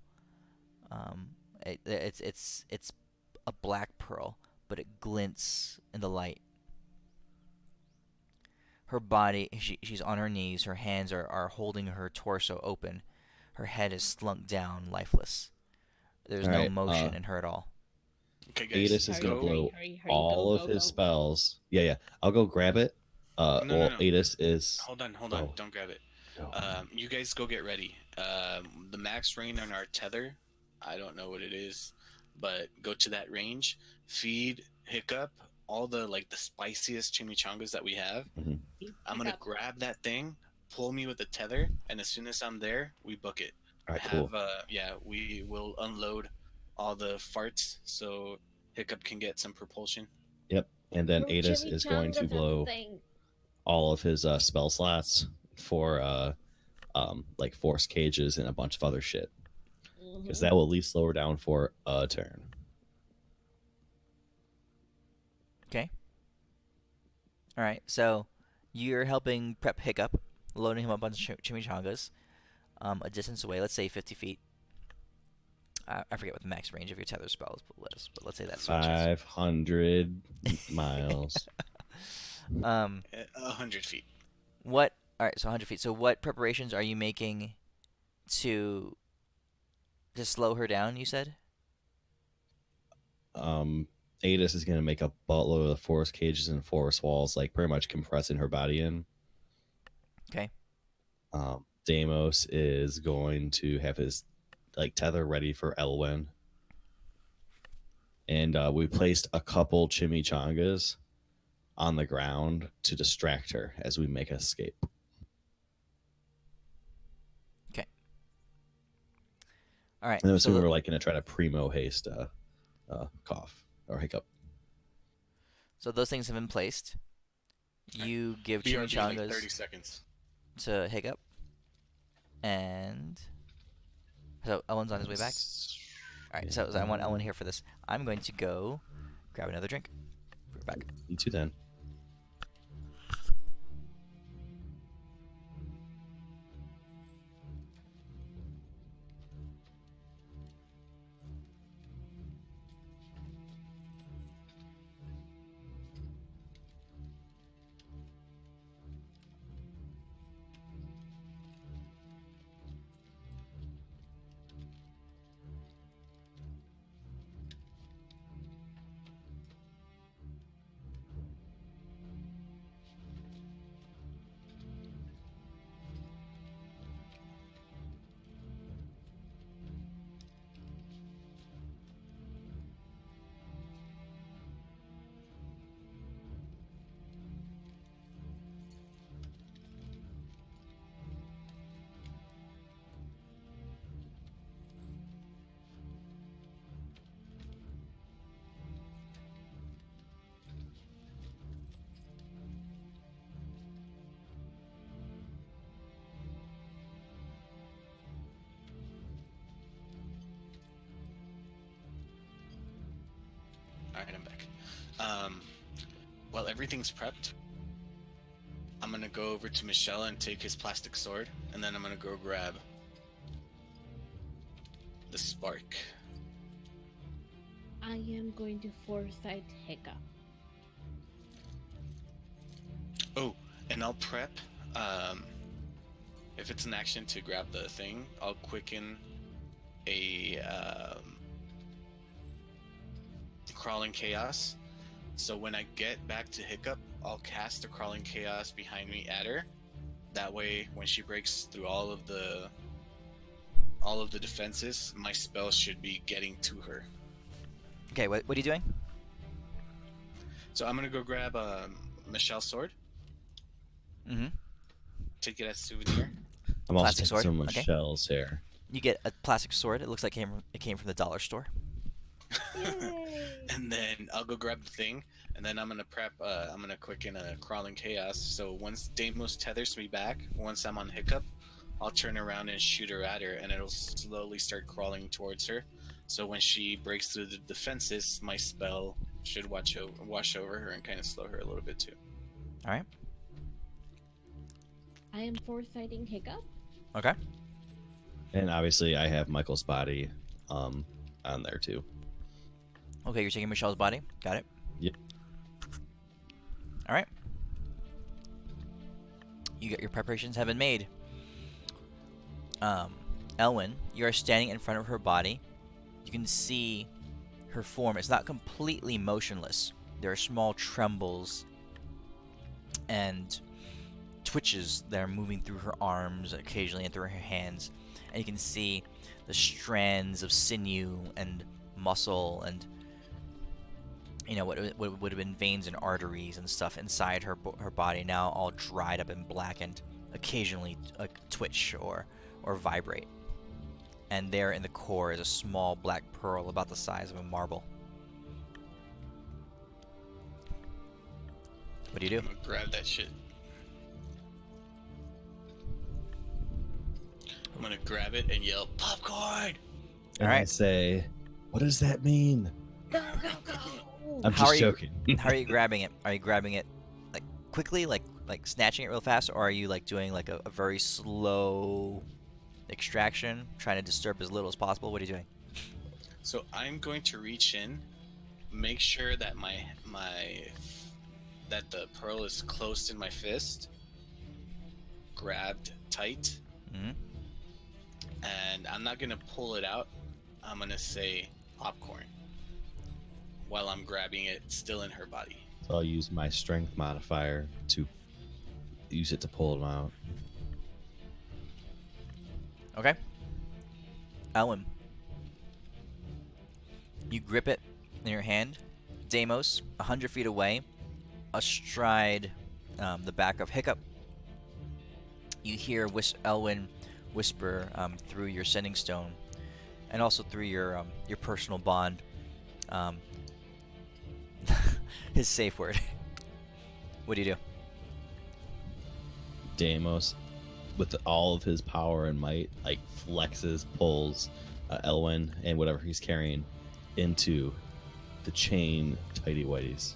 It's a black pearl, but it glints in the light. Her body, she's on her knees. Her hands are holding her torso open. Her head is slunk down, lifeless. There's All no right. motion in her at all. Okay, guys. Adis is Hurry, gonna go. blow hurry, all go, of his go. spells. Yeah. I'll go grab it. No. Adis is. Hold on. Oh. Don't grab it. No. You guys go get ready. The max range on our tether, I don't know what it is, but go to that range. Feed Hiccup all the spiciest chimichangas that we have. Mhm. I'm gonna Hiccup. grab that thing, pull me with the tether, and as soon as I'm there, we book it. All right, cool. We will unload all the farts so Hiccup can get some propulsion. Yep. And then Throw Adis is going chimichangas to at the blow thing. all of his spell slots for like force cages and a bunch of other shit, because Mhm. that will at least slow her down for a turn. Okay. All right. So you're helping prep Hiccup, loading him up on chimichangas, a distance away. Let's say 50 feet. I forget what the max range of your tether spell is, but let's say that's what it is. 500 miles. 100 feet. What? All right. So 100 feet. So what preparations are you making to slow her down? You said. Adis is going to make a buttload of force cages and force walls, like pretty much compressing her body in. Okay. Deimos is going to have his tether ready for Elwyn. And we placed a couple chimichangas on the ground to distract her as we make escape. Okay. All right. And I'm So assuming we're going to try to primo haste cough or hiccup. so those things have been placed. You give BRB, like chimichangas 30 seconds. to Hiccup, and so Ellen's on his way back. All right. So I want Ellen here for this. I'm going to go grab another drink. We're back. You too, then. All right, I'm back. While everything's prepped, I'm gonna go over to Michelle and take his plastic sword, and then I'm gonna go grab the spark. I am going to foresight Hiccup. Oh, and I'll prep. If it's an action to grab the thing, I'll quicken a crawling chaos. So when I get back to Hiccup, I'll cast the crawling chaos behind me at her. That way, when she breaks through all of the defenses, my spell should be getting to her. Okay. What are you doing? So I'm gonna go grab Michelle's sword, Mm-hmm. take it as a souvenir. I'm also Plastic taking sword, some of okay. Michelle's hair. You get a plastic sword. It looks like it came from the dollar store. And then I'll go grab the thing, and then I'm gonna prep. I'm gonna quicken a crawling chaos. So once Deimos tethers me back, once I'm on Hiccup, I'll turn around and shoot her at her, and it'll slowly start crawling towards her. So when she breaks through the defenses, my spell should wash over her and kind of slow her a little bit too. All right. I am foresighting Hiccup. Okay. And obviously, I have Michael's body on there too. Okay, you're taking Michelle's body. Got it. Yep. All right. You got your preparations have been made. Elwyn, you are standing in front of her body. You can see her form. It's not completely motionless. There are small trembles and twitches that are moving through her arms occasionally and through her hands. And you can see the strands of sinew and muscle and what would have been veins and arteries and stuff inside her body now all dried up and blackened, occasionally twitch or vibrate. And there in the core is a small black pearl about the size of a marble. What do you do? I'm gonna grab that shit. I'm gonna grab it and yell, "Popcorn!" And All right. I say, "What does that mean?" Go, go, go! I'm How are just you- joking. How are you grabbing it? Are you grabbing it like quickly, like snatching it real fast, or are you like doing like a very slow extraction, trying to disturb as little as possible? What are you doing? So I'm going to reach in, make sure that that the pearl is closed in my fist, grabbed tight, Mhm. and I'm not gonna pull it out. I'm gonna say popcorn while I'm grabbing it still in her body. So I'll use my strength modifier to use it to pull them out. Okay. Elwyn, you grip it in your hand. Deimos, 100 feet away, astride the back of Hiccup. You hear Elwyn whisper through your sending stone, and also through your personal bond. His safe word. What do you do? Deimos, with all of his power and might, like flexes, pulls Elwyn and whatever he's carrying into the chain tighty whities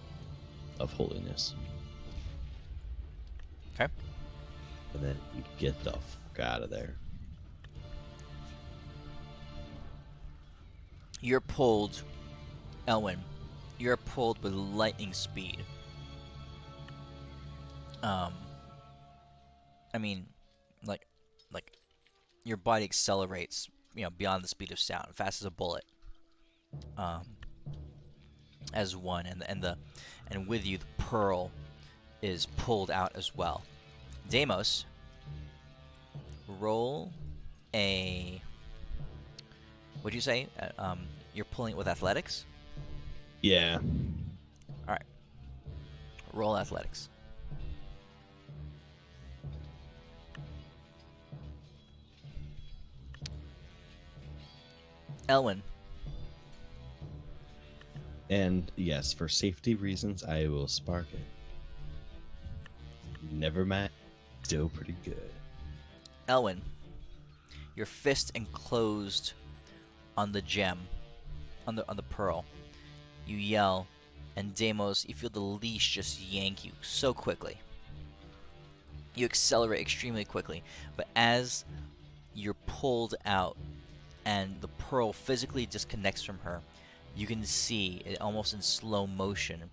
of holiness. Okay. And then you get the fuck out of there. You're pulled, Elwyn. You're pulled with lightning speed. I mean, like your body accelerates, beyond the speed of sound, fast as a bullet. As one, and with you, the pearl is pulled out as well. Deimos, roll a. What'd you say? You're pulling it with athletics? Yeah. Alright. Roll athletics. Elwyn. And yes, for safety reasons, I will spark it. Never mind. Still pretty good. Elwyn. Your fist enclosed on the gem, on the pearl. You yell, and Deimos, you feel the leash just yank you so quickly. You accelerate extremely quickly, but as you're pulled out and the pearl physically disconnects from her, you can see, almost in slow motion,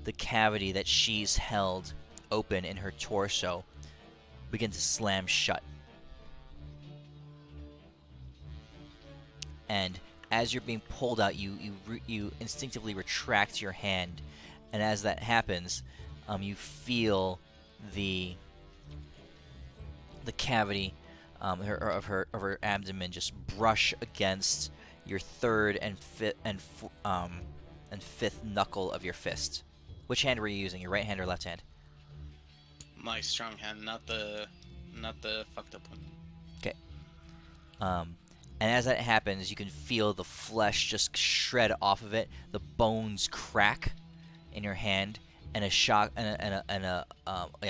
the cavity that she's held open in her torso begin to slam shut. And as you're being pulled out, you instinctively retract your hand, and as that happens, you feel the cavity of her abdomen just brush against your third and fifth knuckle of your fist. Which hand were you using? Your right hand or left hand? My strong hand, not the fucked up one. Okay. And as that happens, you can feel the flesh just shred off of it. The bones crack in your hand, and a shock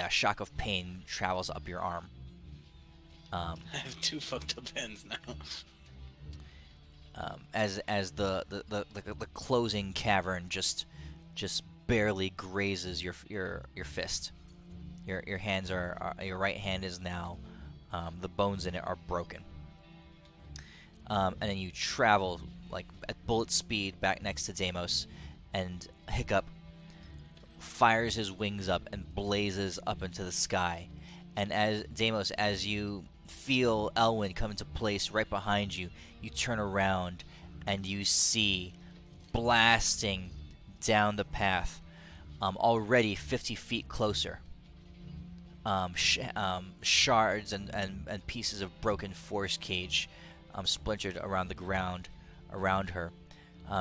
shock of pain travels up your arm. Um, I have 2 fucked up hands now. as the closing cavern just barely grazes your fist. Your hands your right hand is now the bones in it are broken. And then you travel like at bullet speed back next to Deimos, and Hiccup fires his wings up and blazes up into the sky. And as Deimos, as you feel Elwyn come into place right behind you, you turn around and you see blasting down the path, already 50 feet closer. Shards and pieces of broken force cage splintered around the ground around her.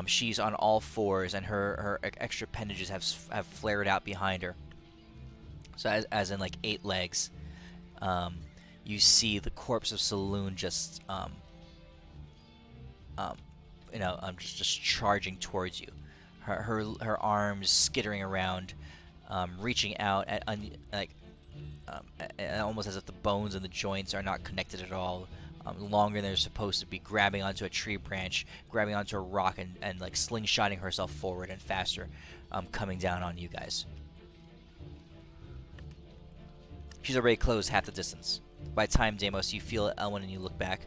She's on all fours, and her extra appendages have flared out behind her. So as in like 8 legs. You see the corpse of Selune just just charging towards you. Her arms skittering around, reaching out at almost as if the bones and the joints are not connected at all. Longer than they're supposed to be, grabbing onto a tree branch, grabbing onto a rock, and like slingshotting herself forward and faster, coming down on you guys. She's already closed half the distance. By the time, Deimos, you feel Elwyn and you look back,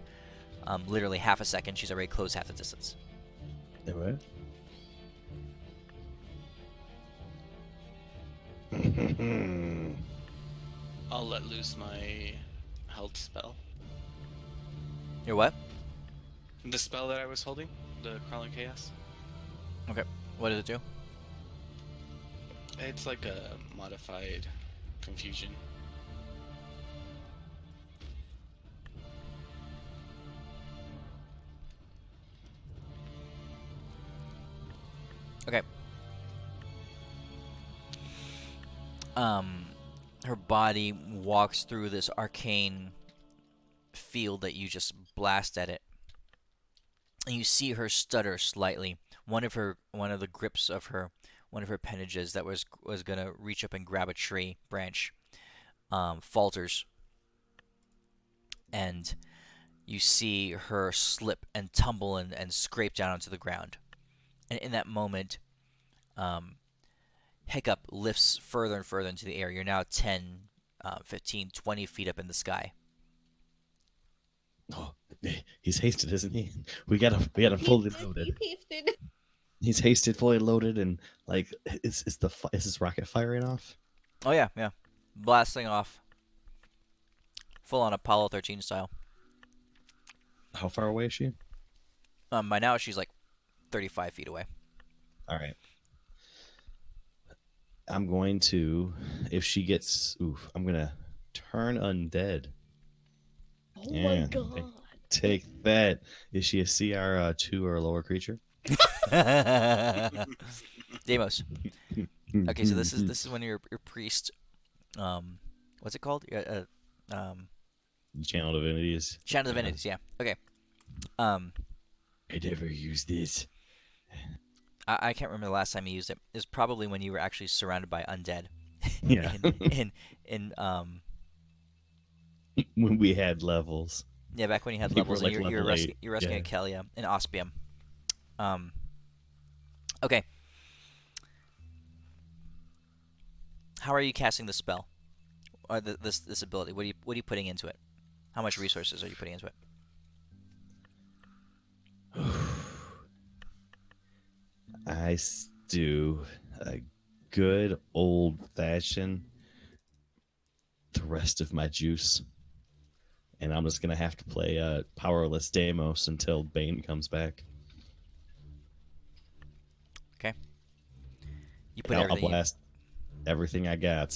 literally half a second, she's already closed half the distance. Alright. I'll let loose my health spell. Your what? The spell that I was holding, the Crawling Chaos. Okay. What does it do? It's like a modified confusion. Okay. Her body walks through this arcane field that you just blast at it, and you see her stutter slightly. One of the grips of one of her appendages that was gonna reach up and grab a tree branch falters, and you see her slip and tumble and scrape down onto the ground. And in that moment, Hiccup lifts further and further into the air. You're now 10, 15, 20 feet up in the sky. Oh, he's hasted, isn't he? We got him fully loaded. He's hasted, fully loaded, and like, is this rocket firing off? Oh yeah, yeah, blasting off, full on Apollo 13 style. How far away is she? By now she's like 35 feet away. All right. I'm going to, if she gets, I'm going to turn undead. Oh my god. Take that. Is she a CR 2 or a lower creature? Deimos. Okay, so this is when your priest, what's it called? Channel divinities. Channel divinities. Yeah. Okay. I I never used this. can't remember the last time you used it. It was probably when you were actually surrounded by undead. Yeah. in When we had levels. Yeah, back when you had We were levels, like and you're level rescuing 8, yeah. Kelia in Ospium. Okay. How are you casting the spell, or this ability? What are you putting into it? How much resources are you putting into it? I do a good old fashioned the rest of my juice. And I'm just gonna have to play powerless Deimos until Bane comes back. Okay. You put I'll everything blast everything I got.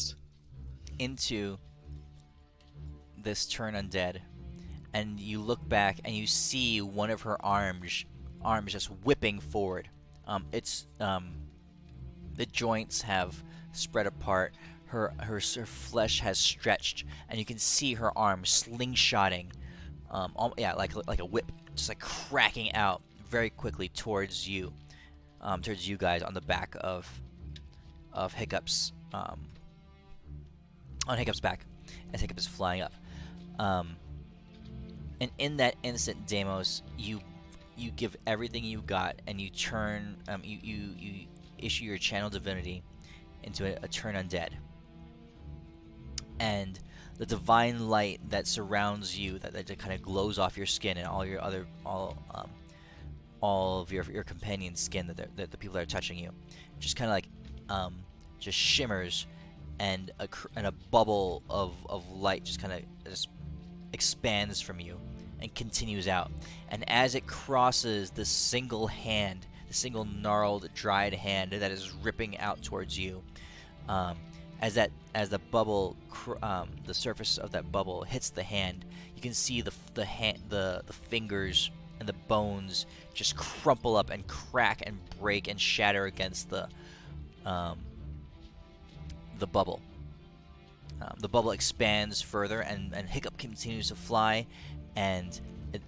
into this turn undead, and you look back and you see one of her arms just whipping forward. The joints have spread apart. Her flesh has stretched, and you can see her arm slingshotting, like a whip, just like cracking out very quickly towards you guys on the back of Hiccup's on Hiccup's back as Hiccup is flying up. And in that instant, Deimos, you give everything you got, and you turn you issue your channel divinity into a turn undead. And the divine light that surrounds you, that kind of glows off your skin and all your other all of your companion's skin, that the people that are touching you, just kind of like just shimmers, and a bubble of light just kind of just expands from you and continues out. And as it crosses the single hand, the single gnarled, dried hand that is ripping out towards you, as the bubble, the surface of that bubble hits the hand, you can see the fingers and the bones just crumple up and crack and break and shatter against the bubble. The bubble expands further, and Hiccup continues to fly, and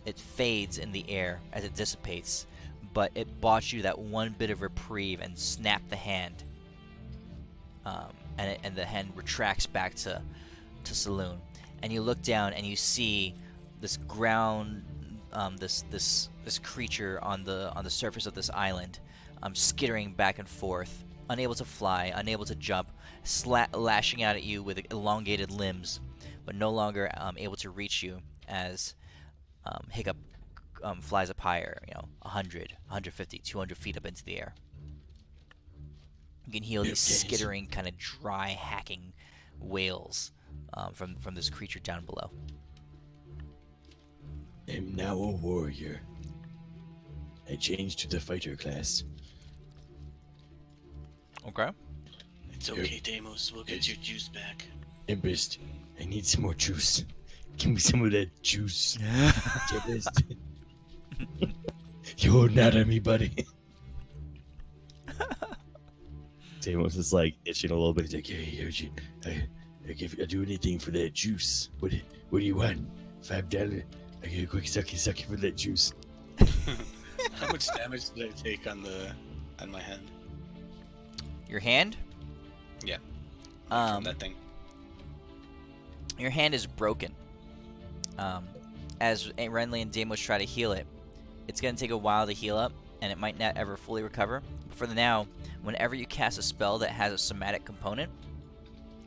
it fades in the air as it dissipates. But it bought you that one bit of reprieve and snapped the hand. And the hand retracts back to Selune. And you look down and you see this ground, this creature on the surface of this island, skittering back and forth, unable to fly, unable to jump, lashing out at you with elongated limbs, but no longer able to reach you as Hiccup flies up higher, 100, 150, 200 feet up into the air. You can hear these skittering, kind of dry, hacking wails from this creature down below. I'm now a warrior. I changed to the fighter class. Okay. It's okay, Deimos. We'll get your juice back. Tempest, I need some more juice. Give me some of that juice. Tempest. You holding out on me, buddy? Deimos is like itching a little bit. He's like, hey, heard you. I'd do anything for that juice. What do you want? $5? I get a quick sucky for that juice. How much damage did I take on my hand? Your hand? Yeah. Um, From that thing. Your hand is broken. As Renly and Deimos try to heal it, it's going to take a while to heal up, and it might not ever fully recover. But for the now, whenever you cast a spell that has a somatic component,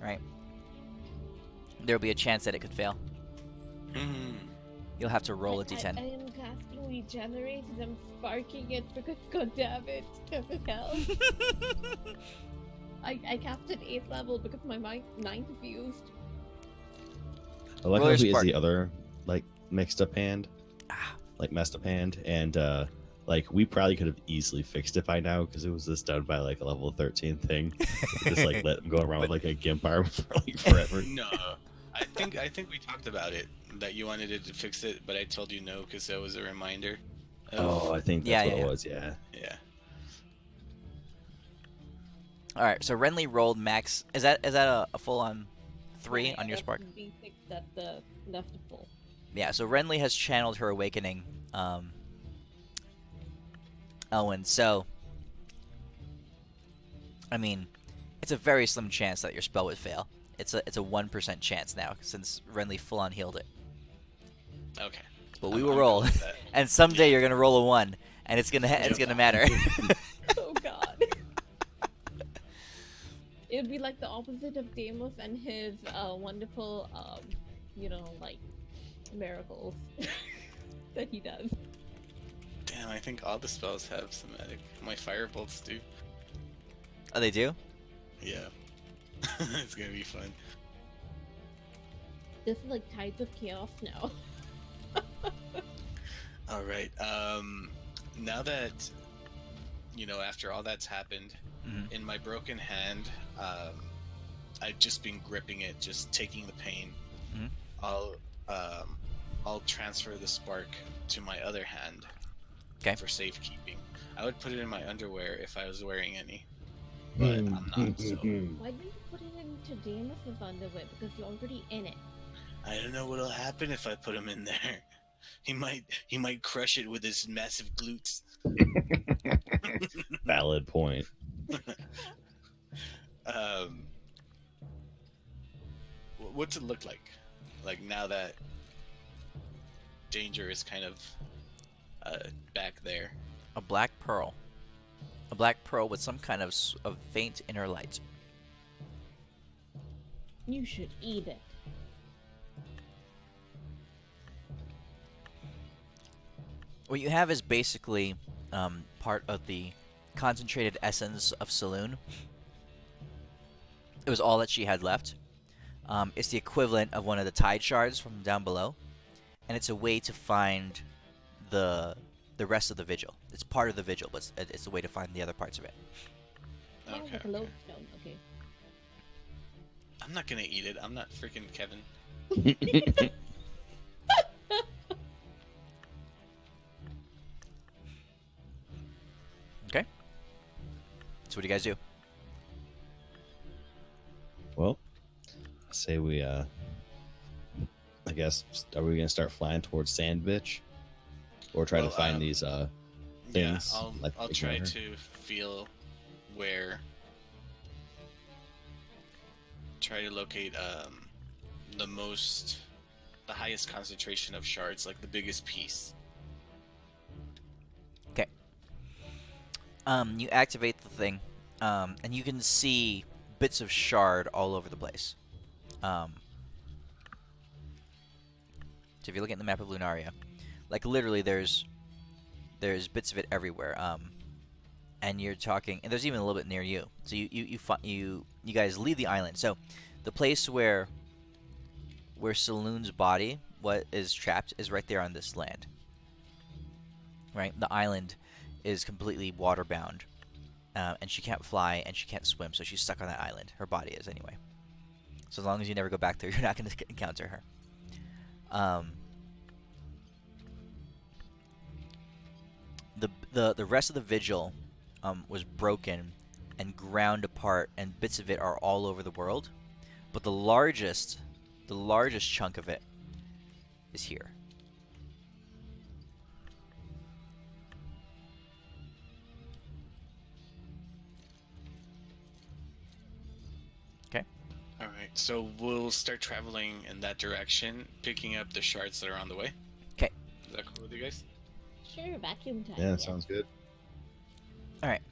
right, there'll be a chance that it could fail. You'll have to roll a d10. I am casting Regenerate and I'm sparking it because, god damn it, does it help? I casted 8th level because my 9th is used. I like Roll how your he is spark. the other like mixed up hand, like messed up hand, and like we probably could have easily fixed it by now because it was just done by like a level 13 thing. Just like let him go around with like a gimp arm for like forever. No, I think we talked about it, that you wanted it to fix it, but I told you no because that was a reminder. Oh, I think that's Yeah, what yeah. it was. Yeah. Yeah. Alright, so Renly rolled max. Is that a full on 3 Yeah, on your that's spark? the D6 that the left to full. Yeah, so Renly has channeled her awakening, Elwyn. So, I mean, it's a very slim chance that your spell would fail. It's a 1% chance now since Renly full on healed it. Okay. But we I'm- will I'm roll, cool with that. and someday you're gonna roll a 1, and it's gonna matter. Oh god. It would be like the opposite of Deimos and his wonderful, like miracles that he does. Damn, I think all the spells have somatic. My firebolts do. Oh, they do? Yeah. It's gonna be fun. This is like Tides of Chaos now. Alright, now that, after all that's happened, Mhm. in my broken hand, I've just been gripping it, just taking the pain. Mhm. I'll transfer the spark to my other hand. 'Kay. For safekeeping. I would put it in my underwear if I was wearing any. But I'm not, so Why didn't you put it into Deimos' underwear? Because you're already in it. I don't know what'll happen if I put him in there. He might crush it with his massive glutes. Valid point. What's it look like? Like now that danger is kind of back there. A black pearl. A black pearl with some kind of faint inner light. You should eat it. What you have is basically part of the concentrated essence of Selune. It was all that she had left. It's the equivalent of one of the tide shards from down below, and it's a way to find the rest of the vigil. It's part of the vigil, but it's a way to find the other parts of it. Oh, Okay. like a lodestone. Okay. I'm not gonna eat it. I'm not freaking Kevin. Okay. So what do you guys do? Well, I say we I guess, are we gonna start flying towards Sand Bitch, or try to Well, find these things? Yeah, like I'll ignore try her? to feel where. Try to locate the highest concentration of shards, like the biggest piece. Okay. You activate the thing, and you can see bits of shard all over the place. So if you look at the map of Lunaria, like literally there's bits of it everywhere. And you're talking, and there's even a little bit near you. So you guys leave the island. So the place where Selune's body what is trapped is right there on this land. Right, the island is completely waterbound, and she can't fly and she can't swim, so she's stuck on that island. Her body is anyway. So as long as you never go back there, you're not going to encounter her. The rest of the vigil was broken and ground apart, and bits of it are all over the world. But the largest chunk of it is here. Okay. All right, so we'll start traveling in that direction, picking up the shards that are on the way. 'Kay. Is that cool with you guys? Sure, vacuum time. Yeah, yeah. that sounds good. All right.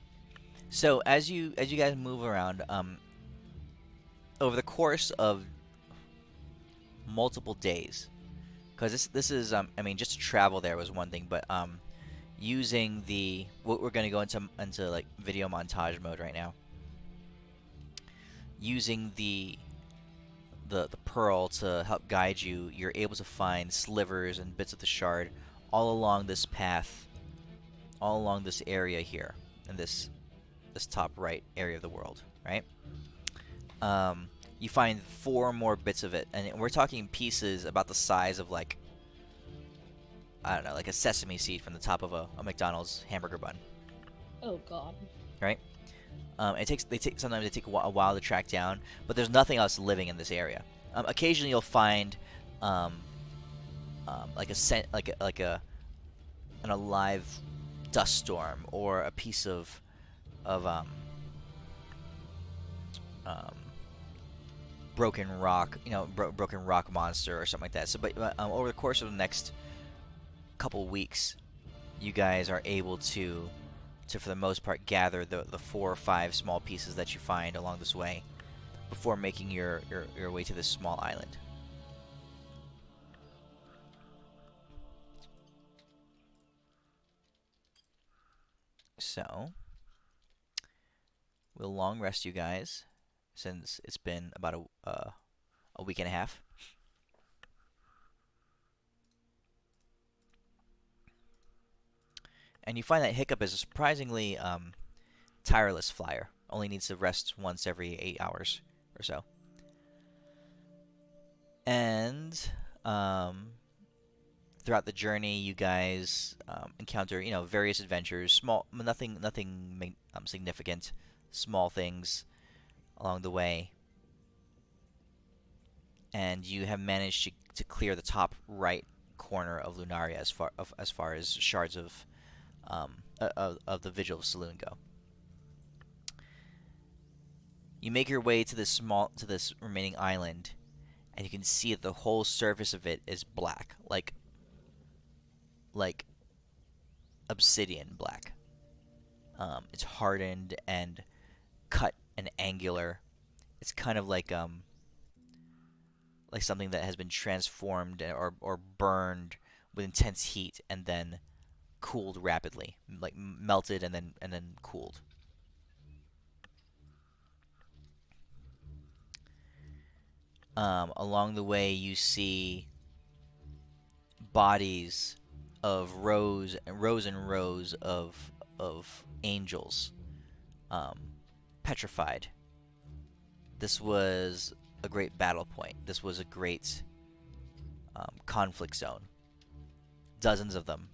So as you guys move around, over the course of multiple days, because this is I mean, just to travel there was one thing, but using we're going to go into like video montage mode right now. Using the pearl to help guide you, you're able to find slivers and bits of the shard all along this path, all along this area here, in this top right area of the world, right? You find 4 more bits of it, and we're talking pieces about the size of, like, I don't know, like a sesame seed from the top of a McDonald's hamburger bun, Oh god. right? Sometimes they take a while to track down, but there's nothing else living in this area. Occasionally you'll find like an alive dust storm, or a piece of broken rock, broken rock monster or something like that. So, but over the course of the next couple weeks, you guys are able to for the most part gather the 4 or 5 small pieces that you find along this way before making your way to this small island. So we'll long rest you guys, since it's been about a week and a half. And you find that Hiccup is a surprisingly tireless flyer. Only needs to rest once every 8 hours or so. And throughout the journey, you guys encounter, various adventures, nothing significant, small things along the way. And you have managed to clear the top right corner of Lunaria as far as shards of the Vigil of Selune go. You make your way to this remaining island, and you can see that the whole surface of it is black, like like obsidian black. It's hardened and cut and angular. It's kind of like something that has been transformed or burned with intense heat and then cooled rapidly, like melted and then cooled. Along the way, you see bodies of rows and rows of angels, um, petrified. This was a great battle point. This was a great conflict zone. Dozens of them,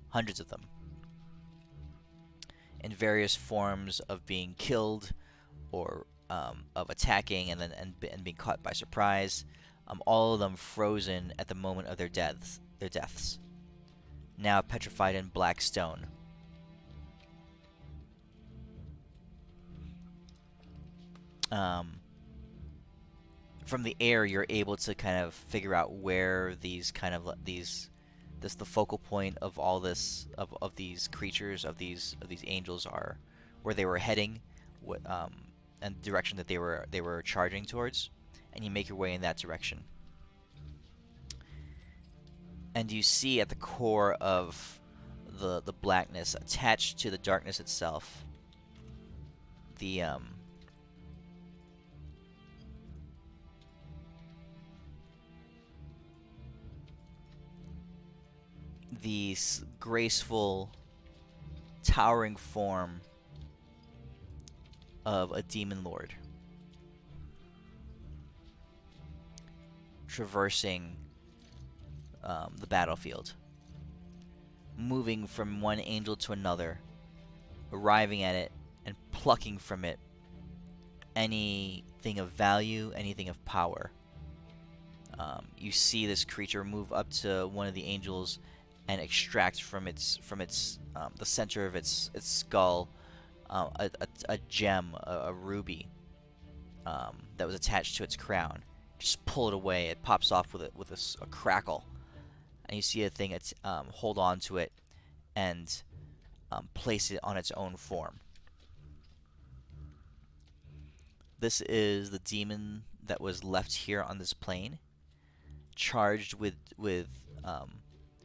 hundreds of them, in various forms of being killed or of attacking and being caught by surprise. All of them frozen at the moment of their deaths. Now petrified in black stone. From the air, you're able to kind of figure out where the focal point of all this of these creatures of these angels are, where they were heading, and the direction that they were charging towards, and you make your way in that direction. And you see at the core of the blackness, attached to the darkness itself, the graceful, towering form of a demon lord, traversing the battlefield, moving from one angel to another, arriving at it and plucking from it anything of value, anything of power. You see this creature move up to one of the angels and extract from the center of its skull a gem, a ruby, that was attached to its crown. Just pull it away. It pops off with a crackle, and you see a thing hold on to it and place it on its own form. This is the demon that was left here on this plane, charged with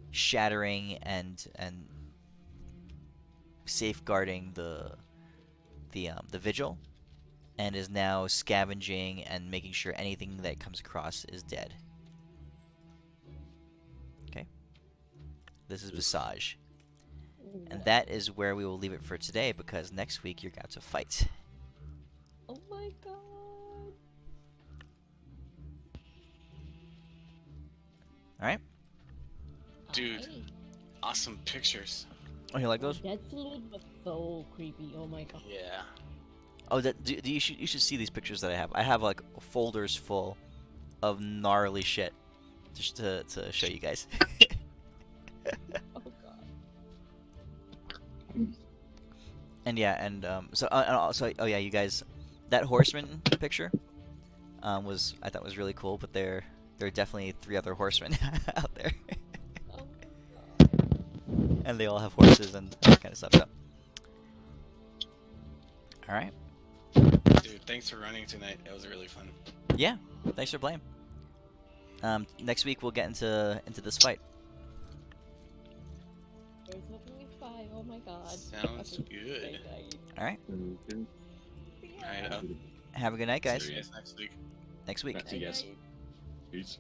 shattering and safeguarding the vigil, and is now scavenging and making sure anything that comes across is dead. Okay, this is Visage, and that is where we will leave it for today, because next week you're going to fight. Oh my god. All right. Dude. Alright. Awesome pictures. Oh, you like those? That Selune was so creepy. Oh my god. Yeah. Oh, you should see these pictures that I have. I have like folders full of gnarly shit just to show you guys. Oh god. And yeah, and so and also, oh yeah, you guys, that horseman picture I thought was really cool, but there are definitely 3 other horsemen out there, Oh my god. and they all have horses and that kind of stuff. So, all right, Dude, thanks for running tonight. It was really fun. yeah, thanks for playing. Next week we'll get into this fight. There's nothing to fight. Oh my god. Sounds good. All right, Alright, have a good night, guys. see you guys next week. Next week. See you guys. Peace.